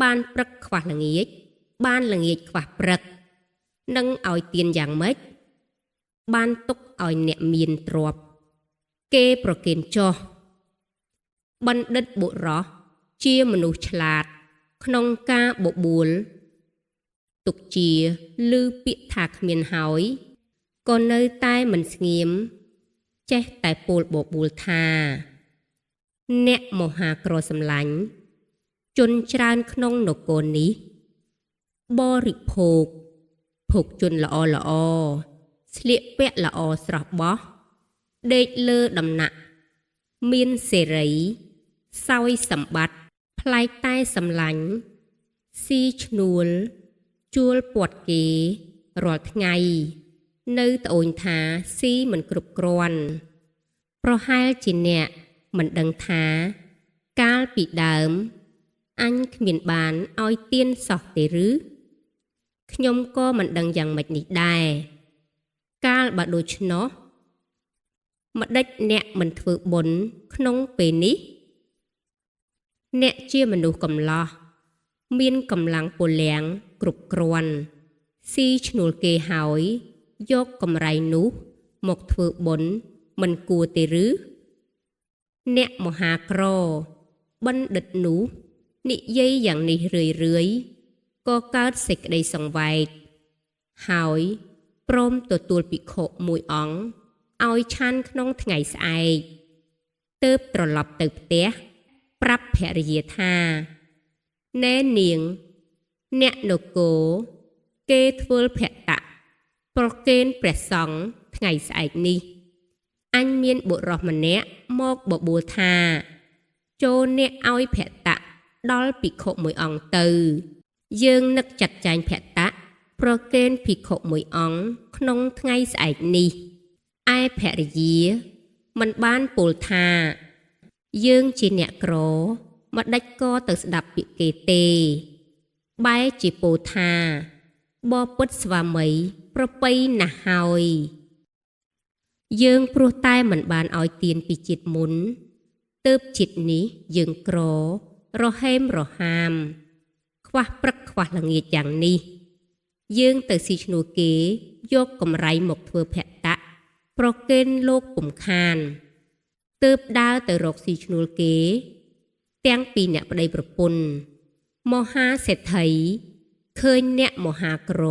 បានព្រឹកខ្វះល្ងាចបានល្ងាចខ្វះព្រឹកនឹងឲ្យទានយ៉ាងម៉េចបានទុកឲ្យអ្នកមានទ្រព្យគេប្រគេនចុះបណ្ឌិតបុរសជាមនុស្សឆ្លាតក្នុងការបបួលទុកជាឮពាក្យថាគ្មានហើយក៏នៅតែមិនស្ងៀមចេះតែពោលបបួលថាអ្នកមហាក្រសម្លាញ់ជនច្រើនក្នុងនគរនេះបរិភោគភោគជនល្អស្លៀកពាក់ល្អស្រស់បោះដេកលើដំណាក់មានសេរីសោយសម្បត្តិប្លែកតែសម្លាញ់ស៊ីឈ្នួលជួលពាត់គេរាល់ថ្ងៃនៅត្អូញថាស៊ីមិនគ្រប់គ្រាន់ប្រហែលជាអ្នកមិនដឹងថាកាលពីដើមអញគ្មានបានឲ្យទានសោះទេឬខ្ញុំក៏មិនដឹងយ៉ាងម៉េចនេះដែរកាលបើដូច្នោះម្ដេចអ្នកមិនធ្វើបុណ្យក្នុងពេលនេះអ្នកជាមនុស្សកំឡោះមានកម្លាំងពលំគ្រប់គ្រាន់ស៊ីឈ្នួលគេហើយយកកម្រៃនោះមកធ្វើបុណ្យមិនគួរទេឬអ្នកមហាក្របណ្ឌិតនោះនិយាយយ៉ាងនេះរឿយក៏កើតសេចក្តីសង្វេគហើយព្រមទទួលភិក្ខុមួយអង្គឲ្យឆាន់ក្នុងថ្ងៃស្អែកទើបត្រឡប់ទៅផ្ទះប្រាប់ភរិយាថាណែនាងអ្នកនគរគេធ្វើភត្តៈប្រគេនព្រះសង្ឃថ្ងៃស្អែកនេះអញមានបុរសម្នាក់មកបបួលថាចូលអ្នកឲ្យភត្តៈដល់ភិក្ខុមួយអង្គទៅយើងនឹកចាត់ចែងភត្តៈប្រគេនភិក្ខុមួយអង្គក្នុងថ្ងៃស្អែកនេះឯភរិយាមិនបានពោលថាយើងជាអ្នកក្រម្ដេចក៏ទៅស្ដាប់ពាក្យគេទេបែរជាពោលថាបពុទ្ធស្វាមីប្រពៃណាស់ហើយយើងព្រោះតែមិនបានឲ្យទានពីជាតិមុនទើបជាតិនេះយើងក្ររហេមរហាមខ្វះព្រឹកខ្វះល្ងាចយ៉ាងនេះយើងទៅស៊ីឈ្នួលគេយកកម្រៃមកធ្វើភត្តៈប្រគេនលោកពុំខានទើបដើរទៅរកស៊ីឈ្នួលគេទាំងពីរអ្នកប្តីប្រពន្ធមហាសេដ្ឋី ឃើញអ្នកមហាក្រ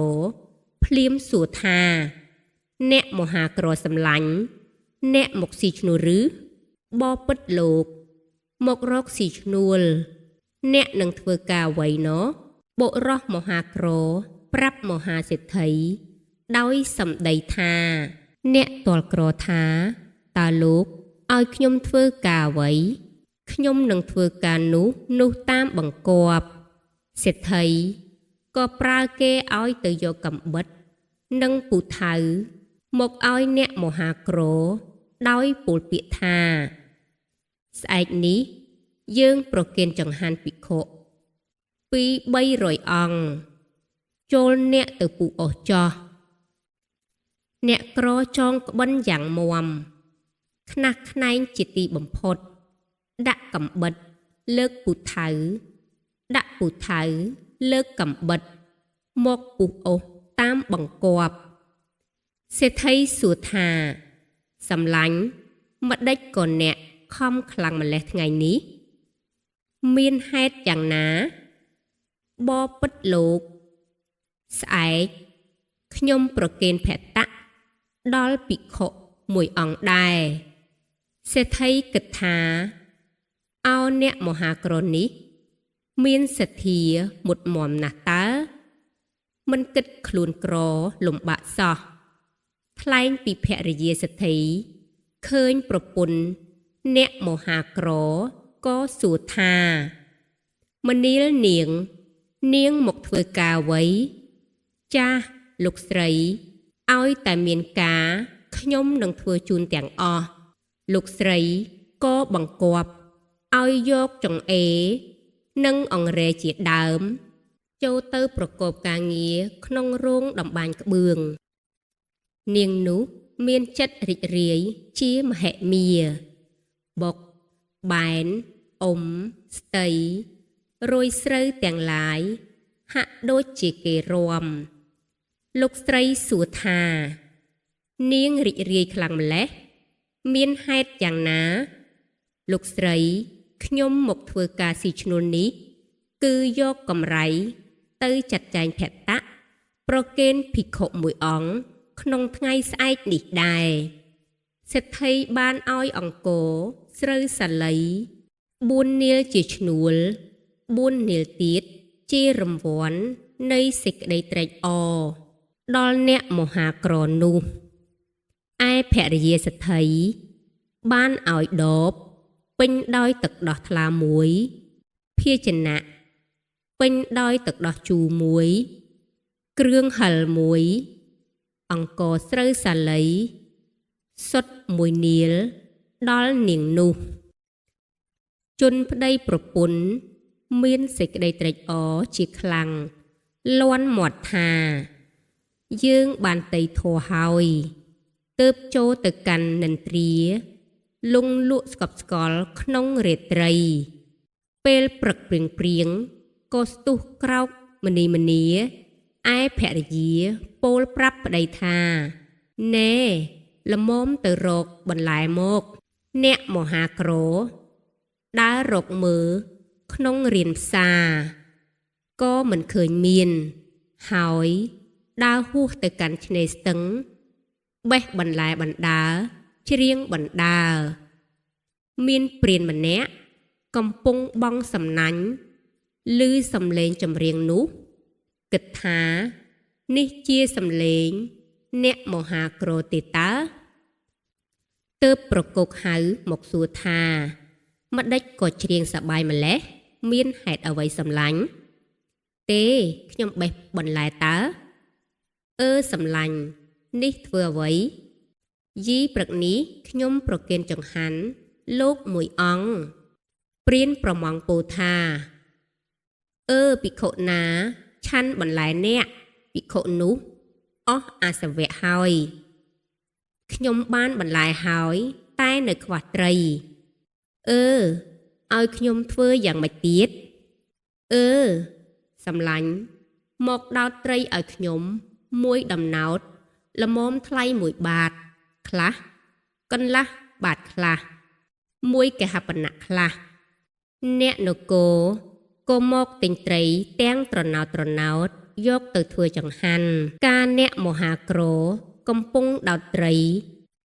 ភ្លាមសួរថាអ្នកមហាក្រសម្លាញ់អ្នកមកស៊ីឈ្នួលឬបពិតលោកមករកស៊ីឈ្នួលអ្នកនឹងធ្វើការអ្វីណោះបុរសមហាក្រប្រាប់មហាសេដ្ឋីដោយសម្ដីថាអ្នកទាល់ក្រថាតើលោកឲ្យខ្ញុំធ្វើការអ្វីខ្ញុំនឹងធ្វើការនោះតាមបង្គាប់សេដ្ឋីក៏ប្រើគេឲ្យទៅយកកំបិតនិងពូថៅមកឲ្យអ្នកមហាក្រដោយពោលពាក្យថាស្អែកនេះយើងប្រគេនចង្ហាន់ភិក្ខុពី300អង្គចូលអ្នកទៅពូអស់ចោះអ្នកក្រចងក្បិនយ៉ាងមាំខ្នះខ្នែងជាទីបំផុតដាក់កំបិតលើកពូថៅដាក់ពូថៅលើកកំបិតមកពុះអស់តាមបង្គាប់សេដ្ឋីសួរថាសម្លាញ់ម្ដេចក៏អ្នកខំខ្លាំងម្លេះថ្ងៃនេះមានហេតុយ៉ាងណាបពិតលោកស្អែកខ្ញុំប្រគេនភត្តៈដល់ភិក្ខុមួយអង្គដែរសេដ្ឋីគិតថាអោអ្នកមហាក្រនេះមានសទ្ធាមុតមមណាស់តើមិនគិតខ្លួនក្រលំបាកសោះថ្លែងពីភរិយាសេដ្ឋីឃើញប្រពន្ធអ្នកមហាក្រក៏សួរថាមនាលនាងមកធ្វើការអ្វីចាស់លោកស្រីឲ្យតែមានការខ្ញុំនឹងធ្វើជូនទាំងអស់លោកស្រីក៏បង្គាប់ឲ្យយកចង្អេរនិងអង្រែជាដើមចូលទៅប្រកបការងារក្នុងរោងតម្បាញក្បឿងនាងនោះមានចិត្តរីករាយជាមហិមាបុកបែនអ៊ំស្ទៃរយស្រូវទាំងឡាយហាក់ដូចជាគេរាំលោកស្រីសួរថានាងរីករាយខ្លាំងម្ល៉េះមានហេតុយ៉ាងណាលោកស្រីខ្ញុំមកធ្វើការស៊ីឈ្នួលនេះគឺយកកម្រៃទៅចាត់ចែងភត្តៈប្រគេនភិក្ខុមួយអង្គក្នុងថ្ងៃស្អែកនេះដែរសេដ្ឋីបានឲ្យអង្គរស្រូវសាលី4នាលជាឈ្នួល4នាលទៀតជារង្វាន់នៃសេចក្តីត្រេកអរដល់អ្នកមហាក្រនោះឯភរិយាសេដ្ឋីបានឲ្យដបពេញដោយទឹកដោះថ្លាមួយភាជណៈពេញដោយទឹកដោះជូរមួយគ្រឿងហិលមួយអង្គរស្រូវសាលីសុទ្ធមួយនាលដល់នាងនោះជនប្តីប្រពន្ធមានសេចក្តីត្រេកអរជាខ្លាំងលាន់មាត់ថាយើងបានតីធัวហើយទើបចូលទៅកាន់និន្ទ្រាលងលក់ស្កប់ស្កល់ក្នុងរាត្រីពេលព្រឹកព្រៀងក៏ស្ទុះក្រោកមនីឯភរិយាពោលប្រាប់ប្តីថាណែល្មមទៅរកបន្លែមកអ្នកមហាក្រដើររកមើលក្នុងរានផ្សារក៏មិនឃើញមានហើយដើរហួសទៅកាន់ឆ្នេរស្ទឹងបេះបន្លែបណ្ដើច្រៀងបណ្ដើមានព្រានម្នាក់កំពុងបង់សំណាញ់ឮសំឡេងចម្រៀងនោះគិតថានេះជាសំឡេងអ្នកមហាក្រទេតើទើបប្រកុកហៅមកសួរថាម្ដេចក៏ច្រៀងសប្បាយម្លេះមានហេតុអ្វីសម្លាញ់ទេខ្ញុំបេះបន្លែតើសម្លាញ់នេះធ្វើអ្វីយីព្រឹកនេះខ្ញុំប្រគេនចង្ហាន់លោកមួយអង្គព្រានប្រមងពោលថាភិក្ខុណាឆាន់បន្លែអ្នកភិក្ខុនោះអស់អាសវៈហើយខ្ញុំបានបន្លែហើយតែនៅខ្វះត្រីឲ្យខ្ញុំធ្វើយ៉ាងម៉េចទៀតសម្លាញ់មកដោតត្រីឲ្យខ្ញុំមួយដំណោតល្មមថ្លៃ1បាតខ្លះកន្លះបាតខ្លះមួយកហបណៈខ្លះអ្នកនគរក៏មកទិញត្រីទាំងត្រណោត យកទៅធ្វើចង្ហាន់ការអ្នកមហាក្រកំពុងដោតត្រី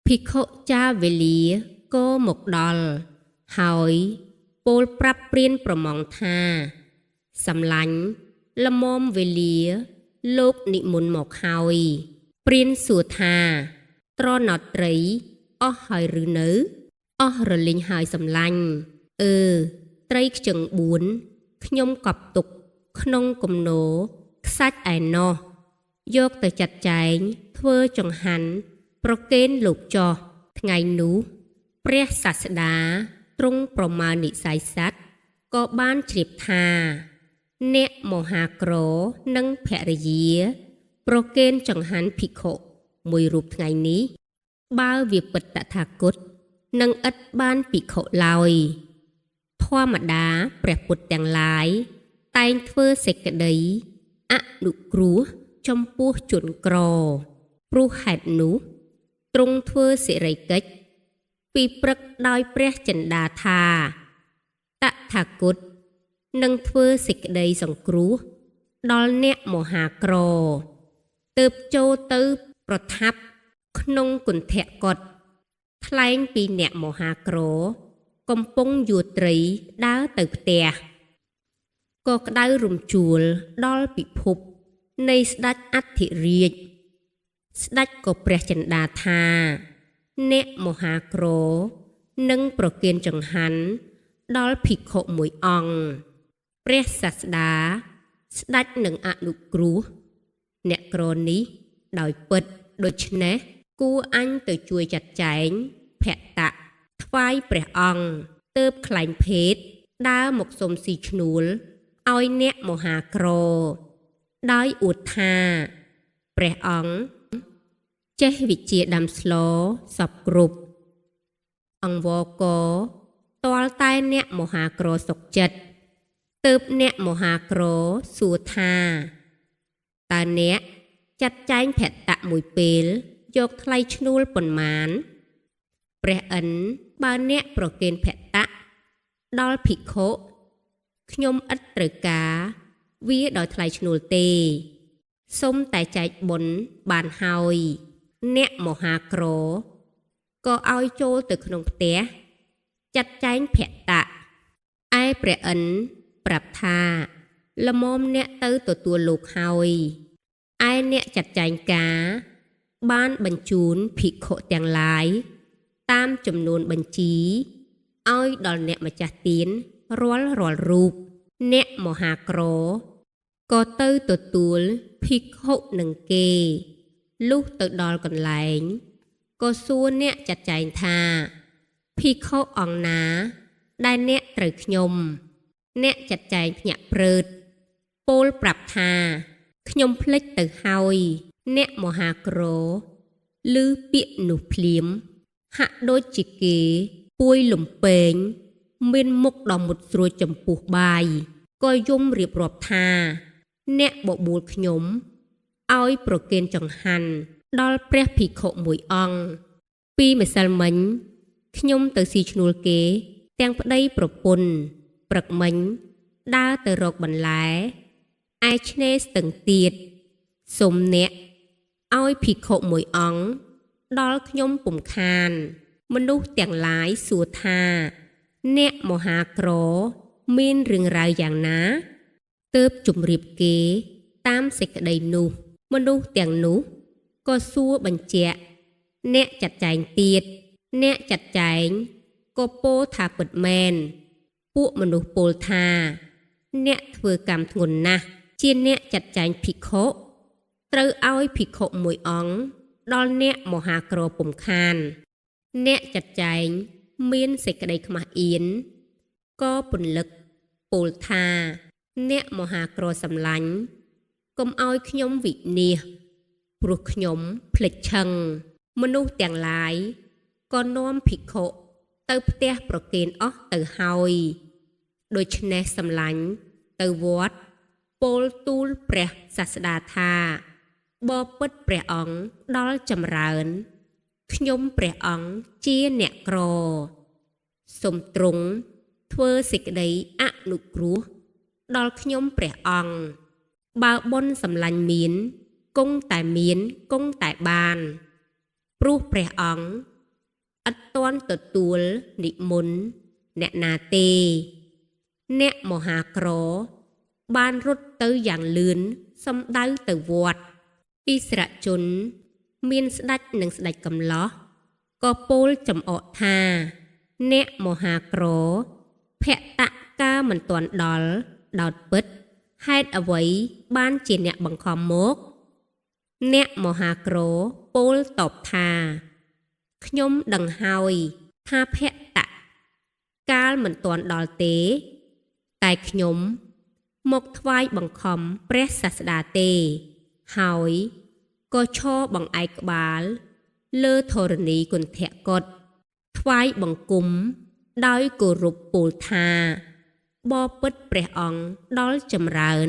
ភិក្ខុចាវេលាក៏មកដល់ហើយពោលប្រាប់ព្រានប្រមងថាសំឡាញ់ល្មមវេលាលោកនិមន្តមកហើយព្រានសួរថាត្រណោតត្រីអស់ហើយឬនៅអស់រលីងហើយសំឡាញ់ត្រីខ្ជឹង4ខ្ញុំកប់ទុកក្នុងគំនោខ្សាច់ឯណោះយកទៅចាត់ចែងធ្វើចង្ហាន់ប្រគេនលោកចោះថ្ងៃនោះព្រះសាស្តាទ្រង់ប្រមាណនិស័យសត្វក៏បានជ្រាបថាអ្នកមហាក្រនិងភរិយាប្រគេនចង្ហាន់ភិក្ខុមួយរូបថ្ងៃនេះបើវាពិតតថាគតនឹងឥតបានភិក្ខុឡើយធម្មតាព្រះពុទ្ធទាំងឡាយតែងធ្វើសេចក្តីអនុគ្រោះចំពោះជនក្រព្រោះហេតុនោះទ្រង់ធ្វើសិរីកិច្ចពីព្រឹកដោយព្រះចិន្តាថាតថាគតនឹងធ្វើសេចក្តីសង្គ្រោះដល់អ្នកមហាក្រទើបចូលទៅប្រថាប់ក្នុងគន្ធកុដិថ្លែងពីអ្នកមហាក្រកំពុងយួរត្រីដើរទៅផ្ទះក៏ក្តៅរំជួលដល់ពិភពនៃស្ដេចអធិរាជស្ដេចក៏ព្រះចិន្តាថាអ្នកមហាក្រនឹងប្រគេនចង្ហាន់ដល់ភិក្ខុមួយអង្គព្រះសាស្តាស្ដេចនឹងអនុគ្រោះអ្នកក្រនេះដោយពិតដូច្នេះគួរអញទៅជួយចាត់ចែងភតៈថ្វាយព្រះអង្គទើបខ្លែងភេទដើរមកសុំស៊ីឈ្នួលឲ្យអ្នកមហាក្រដោយអួតថាព្រះអង្គចេះវិជាដាំស្លសពគ្រប់អង្វរកទាល់តែអ្នកមហាក្រសុខចិត្តទើបអ្នកមហាក្រសួរថាតើអ្នកចាត់ចែងភតៈមួយពេលយកថ្លៃឈ្នួលប៉ុន្មានព្រះឥន្ទបើអ្នកប្រគេនភតៈដល់ភិក្ខុខ្ញុំឥតត្រូវការវាដោយថ្លៃឈ្នួលទេសូមតែចែកបុណ្យបានហើយអ្នកមហាក្រក៏ឲ្យចូលទៅក្នុងផ្ទះចាត់ចែងភតៈឯព្រះឥន្ទប្រាប់ថាល្មមអ្នកទៅទទួលលោកហើយឯអ្នកចាត់ចែងការបានបញ្ជូនភិក្ខុទាំងឡាយតាមចំនួនបញ្ជីឲ្យដល់អ្នកម្ចាស់ទានរាល់រូបអ្នកមហាក្រក៏ទៅទទួលភិក្ខុនឹងគេលុះទៅដល់កន្លែងក៏សួរអ្នកចាត់ចែងថាភិក្ខុអង្គណាដែលអ្នកត្រូវខ្ញុំអ្នកចាត់ចែងភ្ញាក់ព្រឺតពោលប្រាប់ថាខ្ញុំភ្លេចទៅហើយអ្នកមហាក្រឮពាក្យនោះភ្លាមហាក់ដូចជាគេពួយលំពេងមានមុខដ៏មុតស្រួចចំពោះបាយក៏យំរៀបរាប់ថាអ្នកបបួលខ្ញុំឲ្យប្រគេនចង្ហាន់ដល់ព្រះភិក្ខុមួយអង្គពីម្សិលមិញខ្ញុំទៅស៊ីឈ្នួលគេទាំងប្តីប្រពន្ធព្រឹកមិញដើរទៅរកបន្លែឯឆ្នេរស្ទឹងទៀតសូមអ្នកឲ្យភិក្ខុមួយអង្គដល់ខ្ញុំពុំខានមនុស្សទាំងឡាយសួរថាអ្នកមហាក្រមានរឿងរ៉ាវយ៉ាងណាទើបជម្រាបគេតាមសេចក្តីនោះមនុស្សទាំងនោះក៏សួរបញ្ជាក់អ្នកចាត់ចែងទៀតអ្នកចាត់ចែងក៏ពោលថាពិតមែនពួកមនុស្សពោលថាអ្នកធ្វើកម្មធ្ងន់ណាស់ជាអ្នកចាត់ចែងភិក្ខុត្រូវឲ្យភិក្ខុមួយអង្គដល់អ្នកមហាក្រពុំខានអ្នកចាត់ចែងមានសេចក្តីខ្មាស់អៀនក៏ពន្លឹកពោលថាអ្នកមហាក្រសម្លាញ់កុំឲ្យខ្ញុំវិនាសព្រោះខ្ញុំភ្លេចឆឹងមនុស្សទាំងឡាយក៏នាំភិក្ខុទៅផ្ទះប្រគេនអស់ទៅហើយដូច្នេះសម្លាញ់ទៅវត្តពោលទូលព្រះសាស្តាថាបបិទ្ធព្រះអង្គដល់ចម្រើនខ្ញុំព្រះអង្គជាអ្នកក្រសូមទ្រង់ធ្វើសេចក្តីអនុគ្រោះដល់ខ្ញុំព្រះអង្គ បើបុណ្យសម្លាញ់មានគង់តែមានគង់តែបានព្រោះព្រះអង្គឥតទាន់ទទួលនិមន្តអ្នកណាទេអ្នកមហាក្របានរត់ទៅយ៉ាងលឿនសំដៅទៅវត្តឥស្រជនមានស្ដេចនិងស្ដេចកំឡោះក៏ពោលចំអកថាអ្នកមហាក្រភក្តកាមិនទាន់ដល់ដោតពិតហេតុអ្វីបានជាអ្នកបង្ខំមកអ្នកមហាក្រពោលតបថាខ្ញុំដឹងហើយថាភក្តកាលមិនទាន់ដល់ទេតែខ្ញុំមកថ្វាយបង្ខំព្រះសាស្តាទេហើយក៏ឈរបង្អែកក្បាលលើធរណីគុន្ធកុដថ្វាយបង្គំដោយគោរពពោលថាបបិទ្ធព្រះអង្គដល់ចម្រើន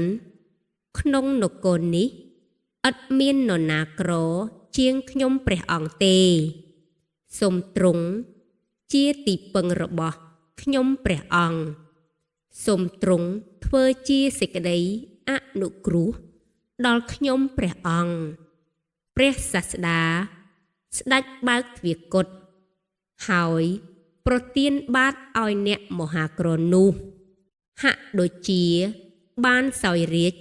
ក្នុងនគរនេះឥតមាននរណាក្រជាងខ្ញុំព្រះអង្គទេសូមទ្រង់ជាទីពឹងរបស់ខ្ញុំព្រះអង្គសូមទ្រង់ធ្វើជាសេចក្តីអនុគ្រោះដល់ខ្ញុំព្រះអង្គព្រះសាស្តាស្ដេចបើកទ្វារគុតហើយប្រទានបាតឲ្យអ្នកមហាក្រនោះហាក់ដូចជាបានសោយរាជ្យ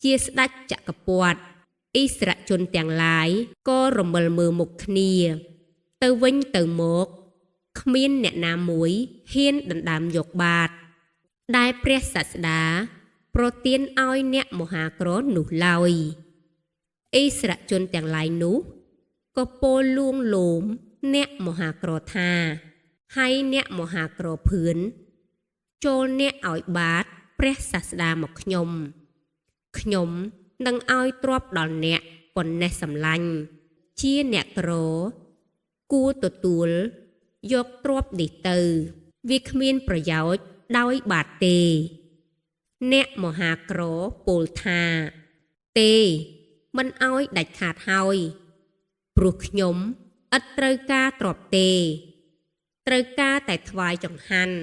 ជាស្ដេចចក្រពត្តិឥស្រជនទាំងឡាយក៏រមិលមើលមុខគ្នាទៅវិញទៅមកគ្មានអ្នកណាមួយហ៊ានដណ្ដើមយកបាតដែលព្រះសាស្តាប្រទានឲ្យអ្នកមហាក្រនោះឡើយឥស្រជនទាំងឡាយនោះក៏ពោលលួងលោមអ្នកមហាក្រថាហើយអ្នកមហាក្រភឿនចូលអ្នកឲ្យបាតព្រះសាស្តាមកខ្ញុំនឹងឲ្យទ្រព្យដល់អ្នកប៉ុណ្ណេះសម្លាញ់ជាអ្នកក្រគួរទទួលយកទ្រព្យនេះទៅវាគ្មានប្រយោជន៍ដោយបាតទេអ្នកមហាក្រពោលថាទេមិនឲ្យដាច់ខាតហើយព្រោះខ្ញុំឥតត្រូវការទ្រព្យទេត្រូវការតែថ្វាយចង្ហាន់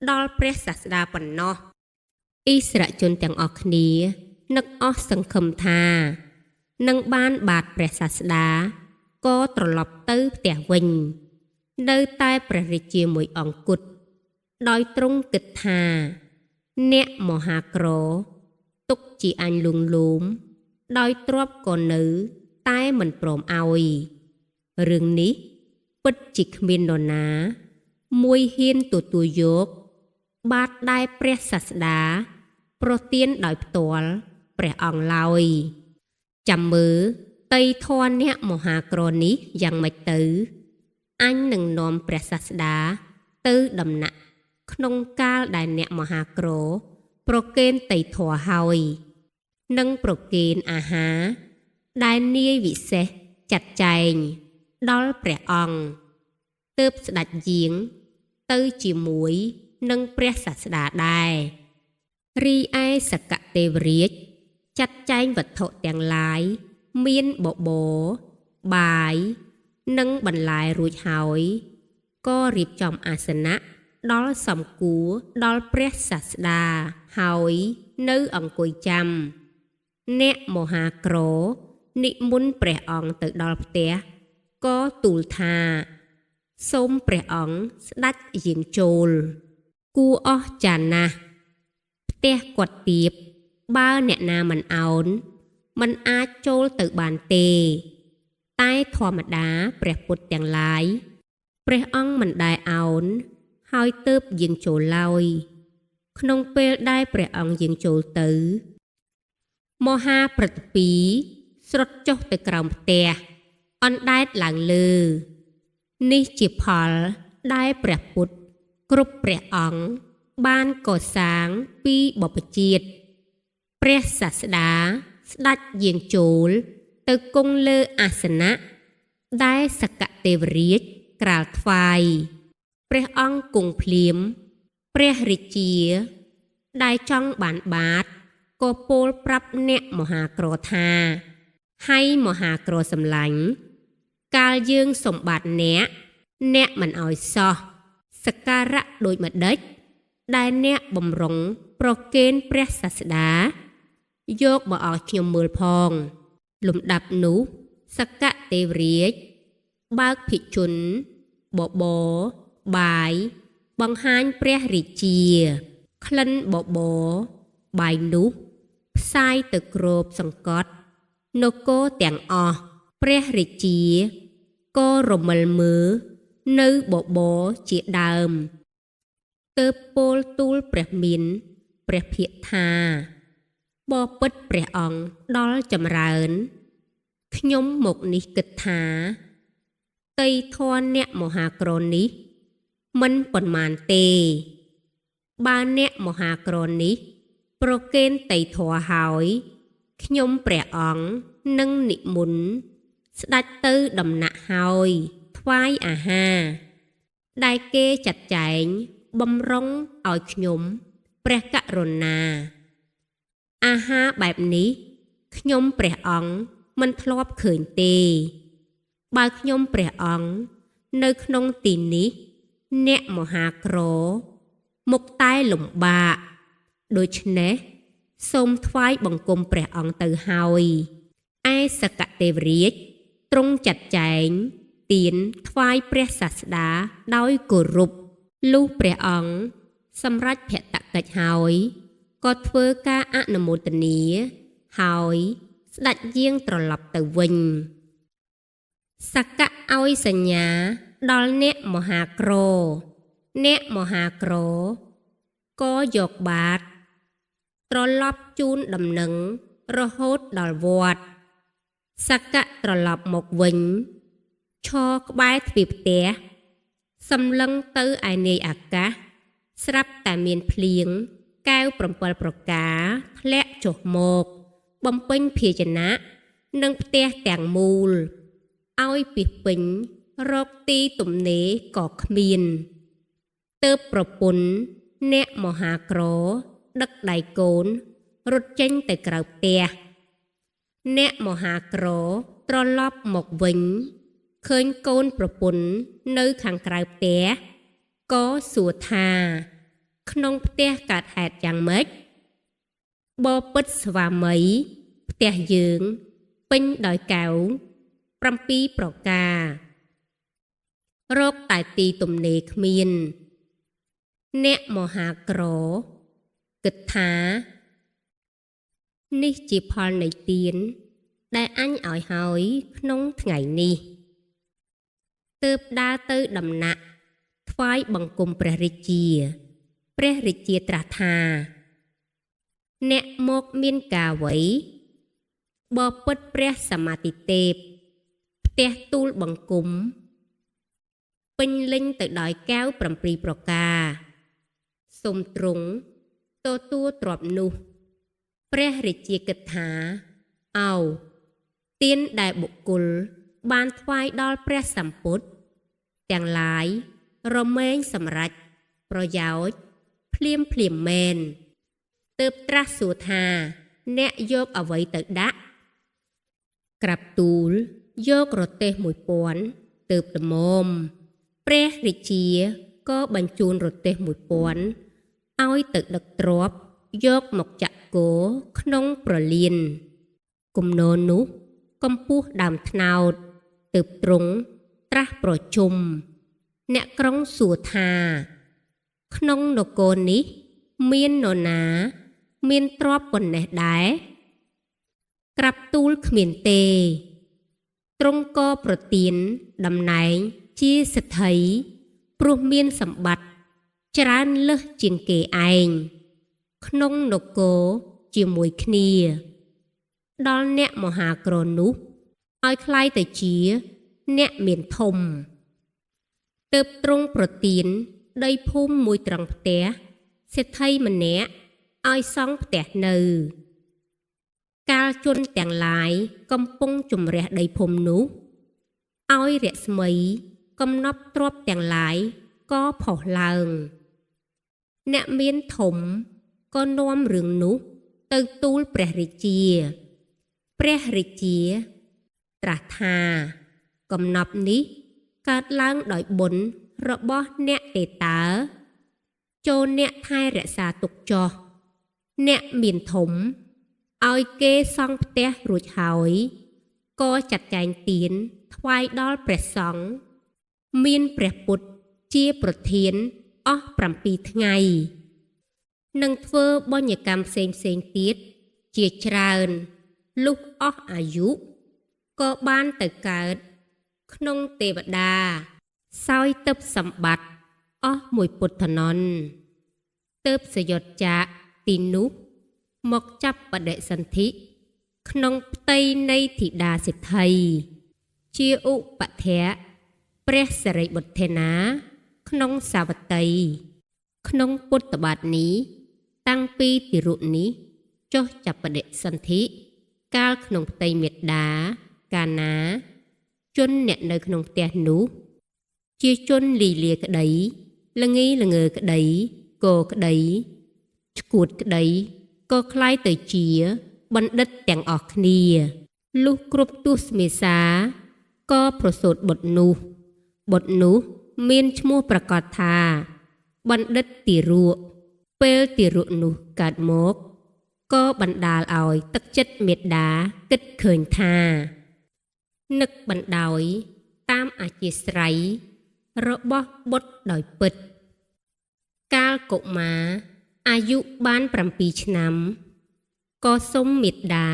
ដល់ព្រះសាស្តាប៉ុណ្ណោះឥស្រជនទាំងអស់គ្នានឹកអស់សង្ឃឹមថានឹងបានបាតព្រះសាស្តាក៏ត្រឡប់ទៅផ្ទះវិញនៅតែព្រះរាជាមួយអង្គគត់ដោយទ្រង់គិតថាអ្នកមហាក្រទុកជាអញលួងលោមដោយទ្រព្យក៏នៅតែមិនព្រមឲ្យរឿងនេះពិតជាគ្មាននរណាមួយហ៊ានទទួលយកបាតដែលព្រះសាស្តាប្រទានដោយផ្ទាល់ព្រះអង្គឡើយចាំមើលតីធម៌អ្នកមហាក្រនេះយ៉ាងម៉េចទៅអញនឹងនាំព្រះសាស្តាទៅដំណាក់ក្នុងកាលដែលអ្នកមហាក្រប្រគេនតីធម៌ហើយនឹងប្រគេនអាហារដែលនាយវិសេសចាត់ចែងដល់ព្រះអង្គទើបស្ដេចយាងទៅជាមួយនឹងព្រះសាស្តាដែររីឯសកទេវរាជចាត់ចែងវត្ថុទាំងឡាយមានបបរបាយនិងបន្លែរួចហើយក៏រៀបចំអាសនៈដល់សំគួរដល់ព្រះសាស្តាហើយនៅអង្គុយចាំអ្នកមហាក្រនិមន្តព្រះអង្គទៅដល់ផ្ទះក៏ទូលថាសូមព្រះអង្គស្ដេចយាងចូលគួរអស្ចារ្យណាស់ផ្ទះគាត់ទៀបបើអ្នកណាមិនអោនមិនអាចចូលទៅបានទេតែធម្មតាព្រះពុទ្ធទាំងឡាយព្រះអង្គមិនដែលអោនហើយទើបយាងចូលឡើយក្នុងពេលដែលព្រះអង្គយាងចូលទៅមហាព្រឹទ្ធីស្រុតចុះទៅក្រោមផ្ទះអណ្ដែតឡើងលើនេះជាផលដែលព្រះពុទ្ធគ្រប់ព្រះអង្គបានកសាងពីបព្វជិតព្រះសាស្តាស្ដេចយាងចូលទៅគង់លើអាសនៈដែលសកទេវរាជក្រាលថ្វាយព្រះអង្គគង់ភ្លាមព្រះរាជាដែលចង់បានបាតក៏ពោលប្រាប់អ្នកមហាក្រថាហើយមហាក្រសម្លាញ់កាលយើងសម្បត្តិអ្នកមិនអោយសោះសក្ការៈដូចម្ដេចដែលអ្នកបំរុងប្រគេនព្រះសាស្តា យកមកឲ្យខ្ញុំមើលផងលំដាប់នោះសកៈទេវរាជបើកភិជនបបរបាយបង្ហាញព្រះរាជាក្លិនបបរបាយនោះផ្សាយទៅគ្រប់សង្កត់នគរទាំងអស់ព្រះរាជាក៏រមិលមើលនៅបបរជាដើមទើបពោលទូលព្រះមានព្រះភិក្ខថាបបិទ្ធព្រះអង្គដល់ចម្រើនខ្ញុំមកនេះគិតថាតីធនអ្នកមហាក្រនេះមិនប៉ុន្មានទេបើអ្នកមហាក្រនេះប្រគេនតីធម៌ហើយខ្ញុំព្រះអង្គនឹងនិមន្តស្ដេចទៅដំណាក់ហើយថ្វាយអាហារដែលគេចាត់ចែងបំរុងឲ្យខ្ញុំព្រះករុណាអាហារបែបនេះខ្ញុំព្រះអង្គមិនធ្លាប់ឃើញទេបើខ្ញុំព្រះអង្គនៅក្នុងទីនេះអ្នកមហាក្រមុខតែលំបាកដូច្នេះសូមថ្វាយបង្គំព្រះអង្គទៅហើយឯសកទេវរាជទ្រង់ចាត់ចែងទានថ្វាយព្រះសាស្តាដោយគោរពលុះព្រះអង្គសម្រេចភក្ត្រកិច្ចហើយក៏ធ្វើការអនុមោទនាហើយស្ដេចយាងត្រឡប់ទៅវិញសកៈឲ្យសញ្ញាដល់អ្នកមហាក្រអ្នកមហាក្រក៏យកបាតត្រឡប់ជូនដំណឹងរហូតដល់វត្តសកៈត្រឡប់មកវិញឈរក្បែរទ្វារផ្ទះសម្លឹងទៅឯនាយអាកាសស្រាប់តែមានភ្លៀងកែវ7ប្រការធ្លាក់ចុះមកបំពេញភាជណៈនិងផ្ទះទាំងមូលឲ្យពីពេញរកទីទំនេរក៏គ្មានទើបប្រពន្ធអ្នកមហាក្រដឹកដៃកូនរត់ចេញទៅក្រៅផ្ទះអ្នកមហាក្រត្រឡប់មកវិញឃើញកូនប្រពន្ធនៅខាងក្រៅផ្ទះក៏សួរថាក្នុងផ្ទះកើតហេតុយ៉ាងម៉េចបពិតស្វាមីផ្ទះយើងពេញដោយកែវ7ប្រការរកតែទីទំនេរគ្មានអ្នកមហាក្រគិតថានេះជាផលនៃទានដែលអញឲ្យហើយក្នុងថ្ងៃនេះទើបដើរទៅដំណាក់ថ្វាយបង្គំព្រះរាជាព្រះរាជាត្រាស់ថាអ្នកមកមានការអ្វីបពិតព្រះសម្មាទិទេពផ្ទះទូលបង្គំពេញលេញទៅដោយកែវ7ប្រការសូមទ្រង់ទទួលទ្រព្យនោះព្រះរាជាគិតថាអោទានដែលបុគ្គលបានថ្វាយដល់ព្រះសម្ពុទ្ធទាំងឡាយរមែងសម្រេចប្រយោជន៍ភ្លាមមែនទើបត្រាស់សួរថាអ្នកយកអ្វីទៅដាក់ក្រាបទូលយករទេះ1000ទើបដំមព្រះរាជាក៏បញ្ជូនរទេះ1000ឲ្យទៅដឹកទ្រព្យយកមកចាក់គោក្នុងប្រលានគំនរនោះកម្ពស់ដើមត្នោតទើបទ្រង់ត្រាស់ប្រជុំអ្នកក្រុងសួរថាក្នុងនគរនេះមាននរណាមានទ្រព្យប៉ុណ្ណេះដែរក្រាបទូលគ្មានទេទ្រង់ក៏ប្រទានតំណែងជាសេដ្ឋីព្រោះមានសម្បត្តិច្រើនលើសជាងគេឯងក្នុងនគរជាមួយគ្នាដល់អ្នកមហាក្រនោះឲ្យคล้ายទៅជាអ្នកមានធំទើបទ្រង់ប្រទានដីភូមិមួយត្រង់ផ្ទះសេដ្ឋីម្នាក់ឲ្យសង់ផ្ទះនៅកាលជនទាំងឡាយកំពុងជំរះដីភូមិនោះឲ្យរស្មីកំណប់ទ្រព្យទាំងឡាយក៏ផុសឡើងអ្នកមានធំក៏នាំរឿងនោះទៅទូលព្រះរាជាព្រះរាជាត្រាស់ថាកំណប់នេះកើតឡើងដោយបុណ្យរបស់អ្នកទេតាចូលអ្នកថែរក្សាទុកចោះអ្នកមានធំ ឲ្យគេសង់ផ្ទះរួចហើយក៏ចាត់ចែងទានថ្វាយដល់ព្រះសង្ឃមានព្រះពុទ្ធជាប្រធានអស់7ថ្ងៃនឹងធ្វើបញ្ញកម្មផ្សេងទៀតជាច្រើនលុះអស់អាយុក៏បានទៅកើតក្នុងទេវតាសោយទិព្វសម្បត្តិអស់មួយពុទ្ធនន្តទើបសយុទ្ធចាកទីនោះមកចាប់បដិសន្ធិក្នុងផ្ទៃនៃធីតាសិទ្ធិជាឧបធៈព្រះសិរីបុត្រេណាក្នុងសាវតីក្នុងពុទ្ធបាទនេះតាំងពីទារុនេះចុះចាប់បដិសន្ធិកាលក្នុងផ្ទៃមេដាកាលណាជនអ្នកនៅក្នុងផ្ទះនោះជាជនលីលាក្តីល្ងីល្ងើក្តីគោក្តីឆ្កួតក្តីក៏คล้ายទៅជាបណ្ឌិតទាំងអស់គ្នាលុះគ្រប់ទស្សមេសាក៏ប្រសូតបុត្រនោះមានឈ្មោះប្រកាសថាបណ្ឌិតទារុពេលទារុនោះកើតមកក៏បណ្ដាលឲ្យទឹកចិត្តមេត្តាគិតឃើញថានឹកបណ្ដោយតាមអធ្យាស្រ័យរបស់បុត្រដោយពិតកាលកុមារអាយុបាន7ឆ្នាំក៏សុំមេត្តា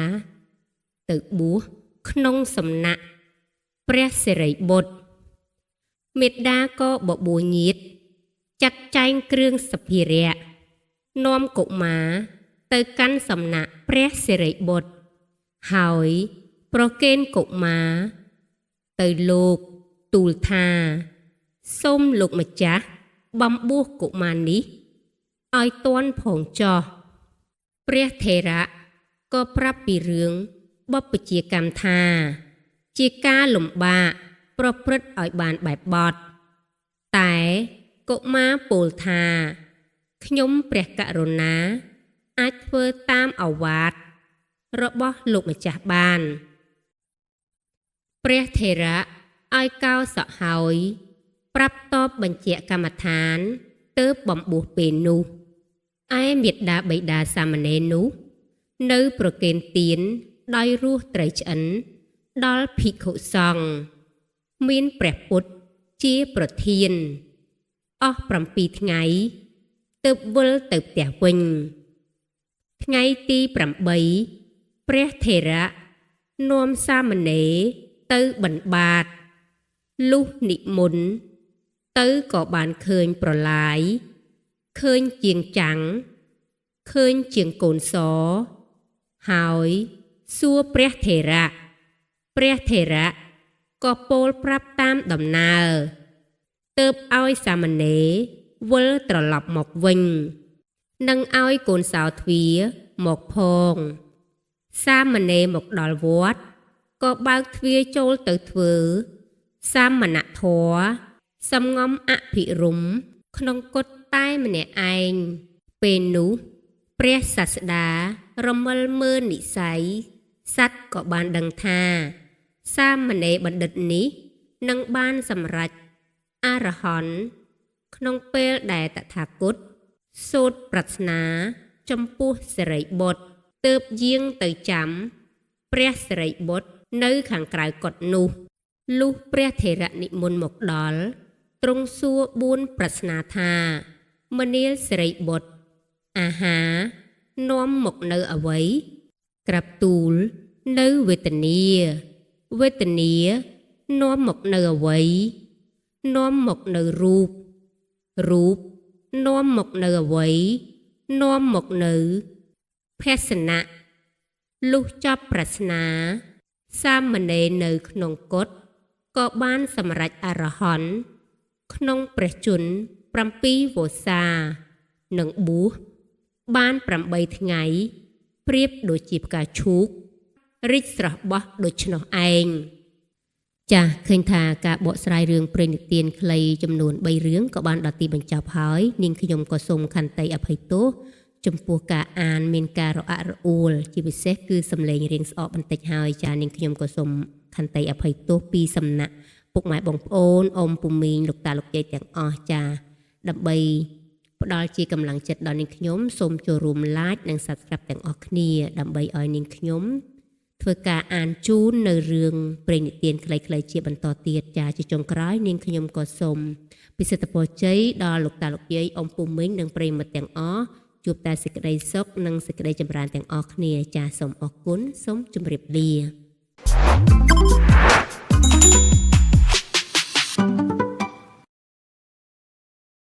ទៅបួសក្នុងសំណាក់ព្រះសិរីបុត្រមេត្តាក៏បបួលញាតិចាត់ចែងគ្រឿងសភារៈនាំកុមារទៅកាន់សំណាក់ព្រះសិរីបុត្រហើយប្រគេនកុមារទៅលោកទូលថាសូមលោកម្ចាស់បំបួសកុមារនេះឲ្យទាន់ផងចោះព្រះថេរៈក៏ប្រាប់ពីរឿងបព្វជិកម្មថាជាការលំបាកប្រព្រឹត្តឲ្យបានបែបបទតែកុមារពោលថាខ្ញុំព្រះករុណាអាចធ្វើតាមឱវាទរបស់លោកម្ចាស់បានព្រះថេរៈឲ្យកោសក់ហើយប្រាប់តបបញ្ជាក់កម្មដ្ឋានទើបបំបួសពេលនោះឯមេត្តាបិតាសាមណេរនោះនៅប្រគេនទានដោយរស់ត្រីឆ្អិនដល់ភិក្ខុសង្ឃមានព្រះពុទ្ធជាប្រធានអស់7ថ្ងៃទើបវិលទៅផ្ទះវិញថ្ងៃទី8ព្រះថេរៈនាំសាមណេរទៅបិណ្ឌបាតលុះនិមន្តទៅក៏បានឃើញប្រឡាយឃើញជាងចាំងឃើញជាងកូនសហើយសួរព្រះថេរៈក៏ពោលប្រាប់តាមដំណើរទើបឲ្យសាមណេរវិលត្រឡប់មកវិញនឹងឲ្យកូនសោទ្វារមកផងសាមណេរមកដល់វត្តក៏បើកទ្វារចូលទៅធ្វើសាមណធម៌សំងំអភិរម្យក្នុងកុដិតែម្នាក់ឯងពេលនោះព្រះសាស្តារមិលមើលនិស័យសត្វក៏បានដឹងថាសាមណេរបណ្ឌិតនេះនឹងបានសម្រេចអរហន្តក្នុងពេលដែលតថាគតសូត្រប្រាថ្នាចំពោះសិរីបុត្រទើបយាងទៅចាំព្រះសិរីបុត្រនៅខាងក្រៅកុដិនោះលុះព្រះថេរៈនិមន្តមកដល់ទ្រង់សួរ4ប្រស្នាថាមនាលសិរីបុត្រអាហារនាំមកនៅអ្វីក្រាបទូលនៅវេទនានាំមកនៅអ្វីនាំមកនៅរូបនាំមកនៅអ្វីនាំមកនៅភេសនៈលុះចប់ប្រស្នាសាមណេរនៅក្នុងកុដិក៏បានសម្រេចអរហន្តក្នុងព្រះជន្ម7វស្សានិងបួសបាន8ថ្ងៃប្រៀបដូចជាផ្កាឈូករីកស្រស់បោះដូច្នោះឯងចាឃើញថាការបកស្រាយរឿងព្រេងនិទានខ្លីចំនួន3រឿងក៏បានដល់ទីបញ្ចប់ហើយនាងខ្ញុំក៏សូមខន្តីអភ័យទោសចំពោះការអានមានការរអាក់រអួលជាពិសេសគឺសំឡេងរៀងស្អកបន្តិចហើយចានាងខ្ញុំក៏សូមខន្តីអភ័យទោសពីសំណាក់ពុកម៉ែបងប្អូនអ៊ំពូមីងលោកតាលោកយាយទាំងអស់ចាដើម្បី ផ្ដល់ជាកម្លាំងចិត្តដល់នាងខ្ញុំសូមចូលរួម like និង subscribe ទាំងអស់គ្នាដើម្បីឲ្យនាងខ្ញុំធ្វើការអានជូននៅរឿងព្រេងនិទានខ្លីៗជាបន្តទៀតចាជាចុងក្រោយនាងខ្ញុំក៏សូមពិសិដ្ឋពរជ័យដល់លោកតាលោកយាយអ៊ំពូមីងនិងប្រិយមិត្តទាំងអស់ជួបតែសេចក្តីសុខនិងសេចក្តីចម្រើនទាំងអស់គ្នាចាសូមអរគុណសូមជម្រាបលា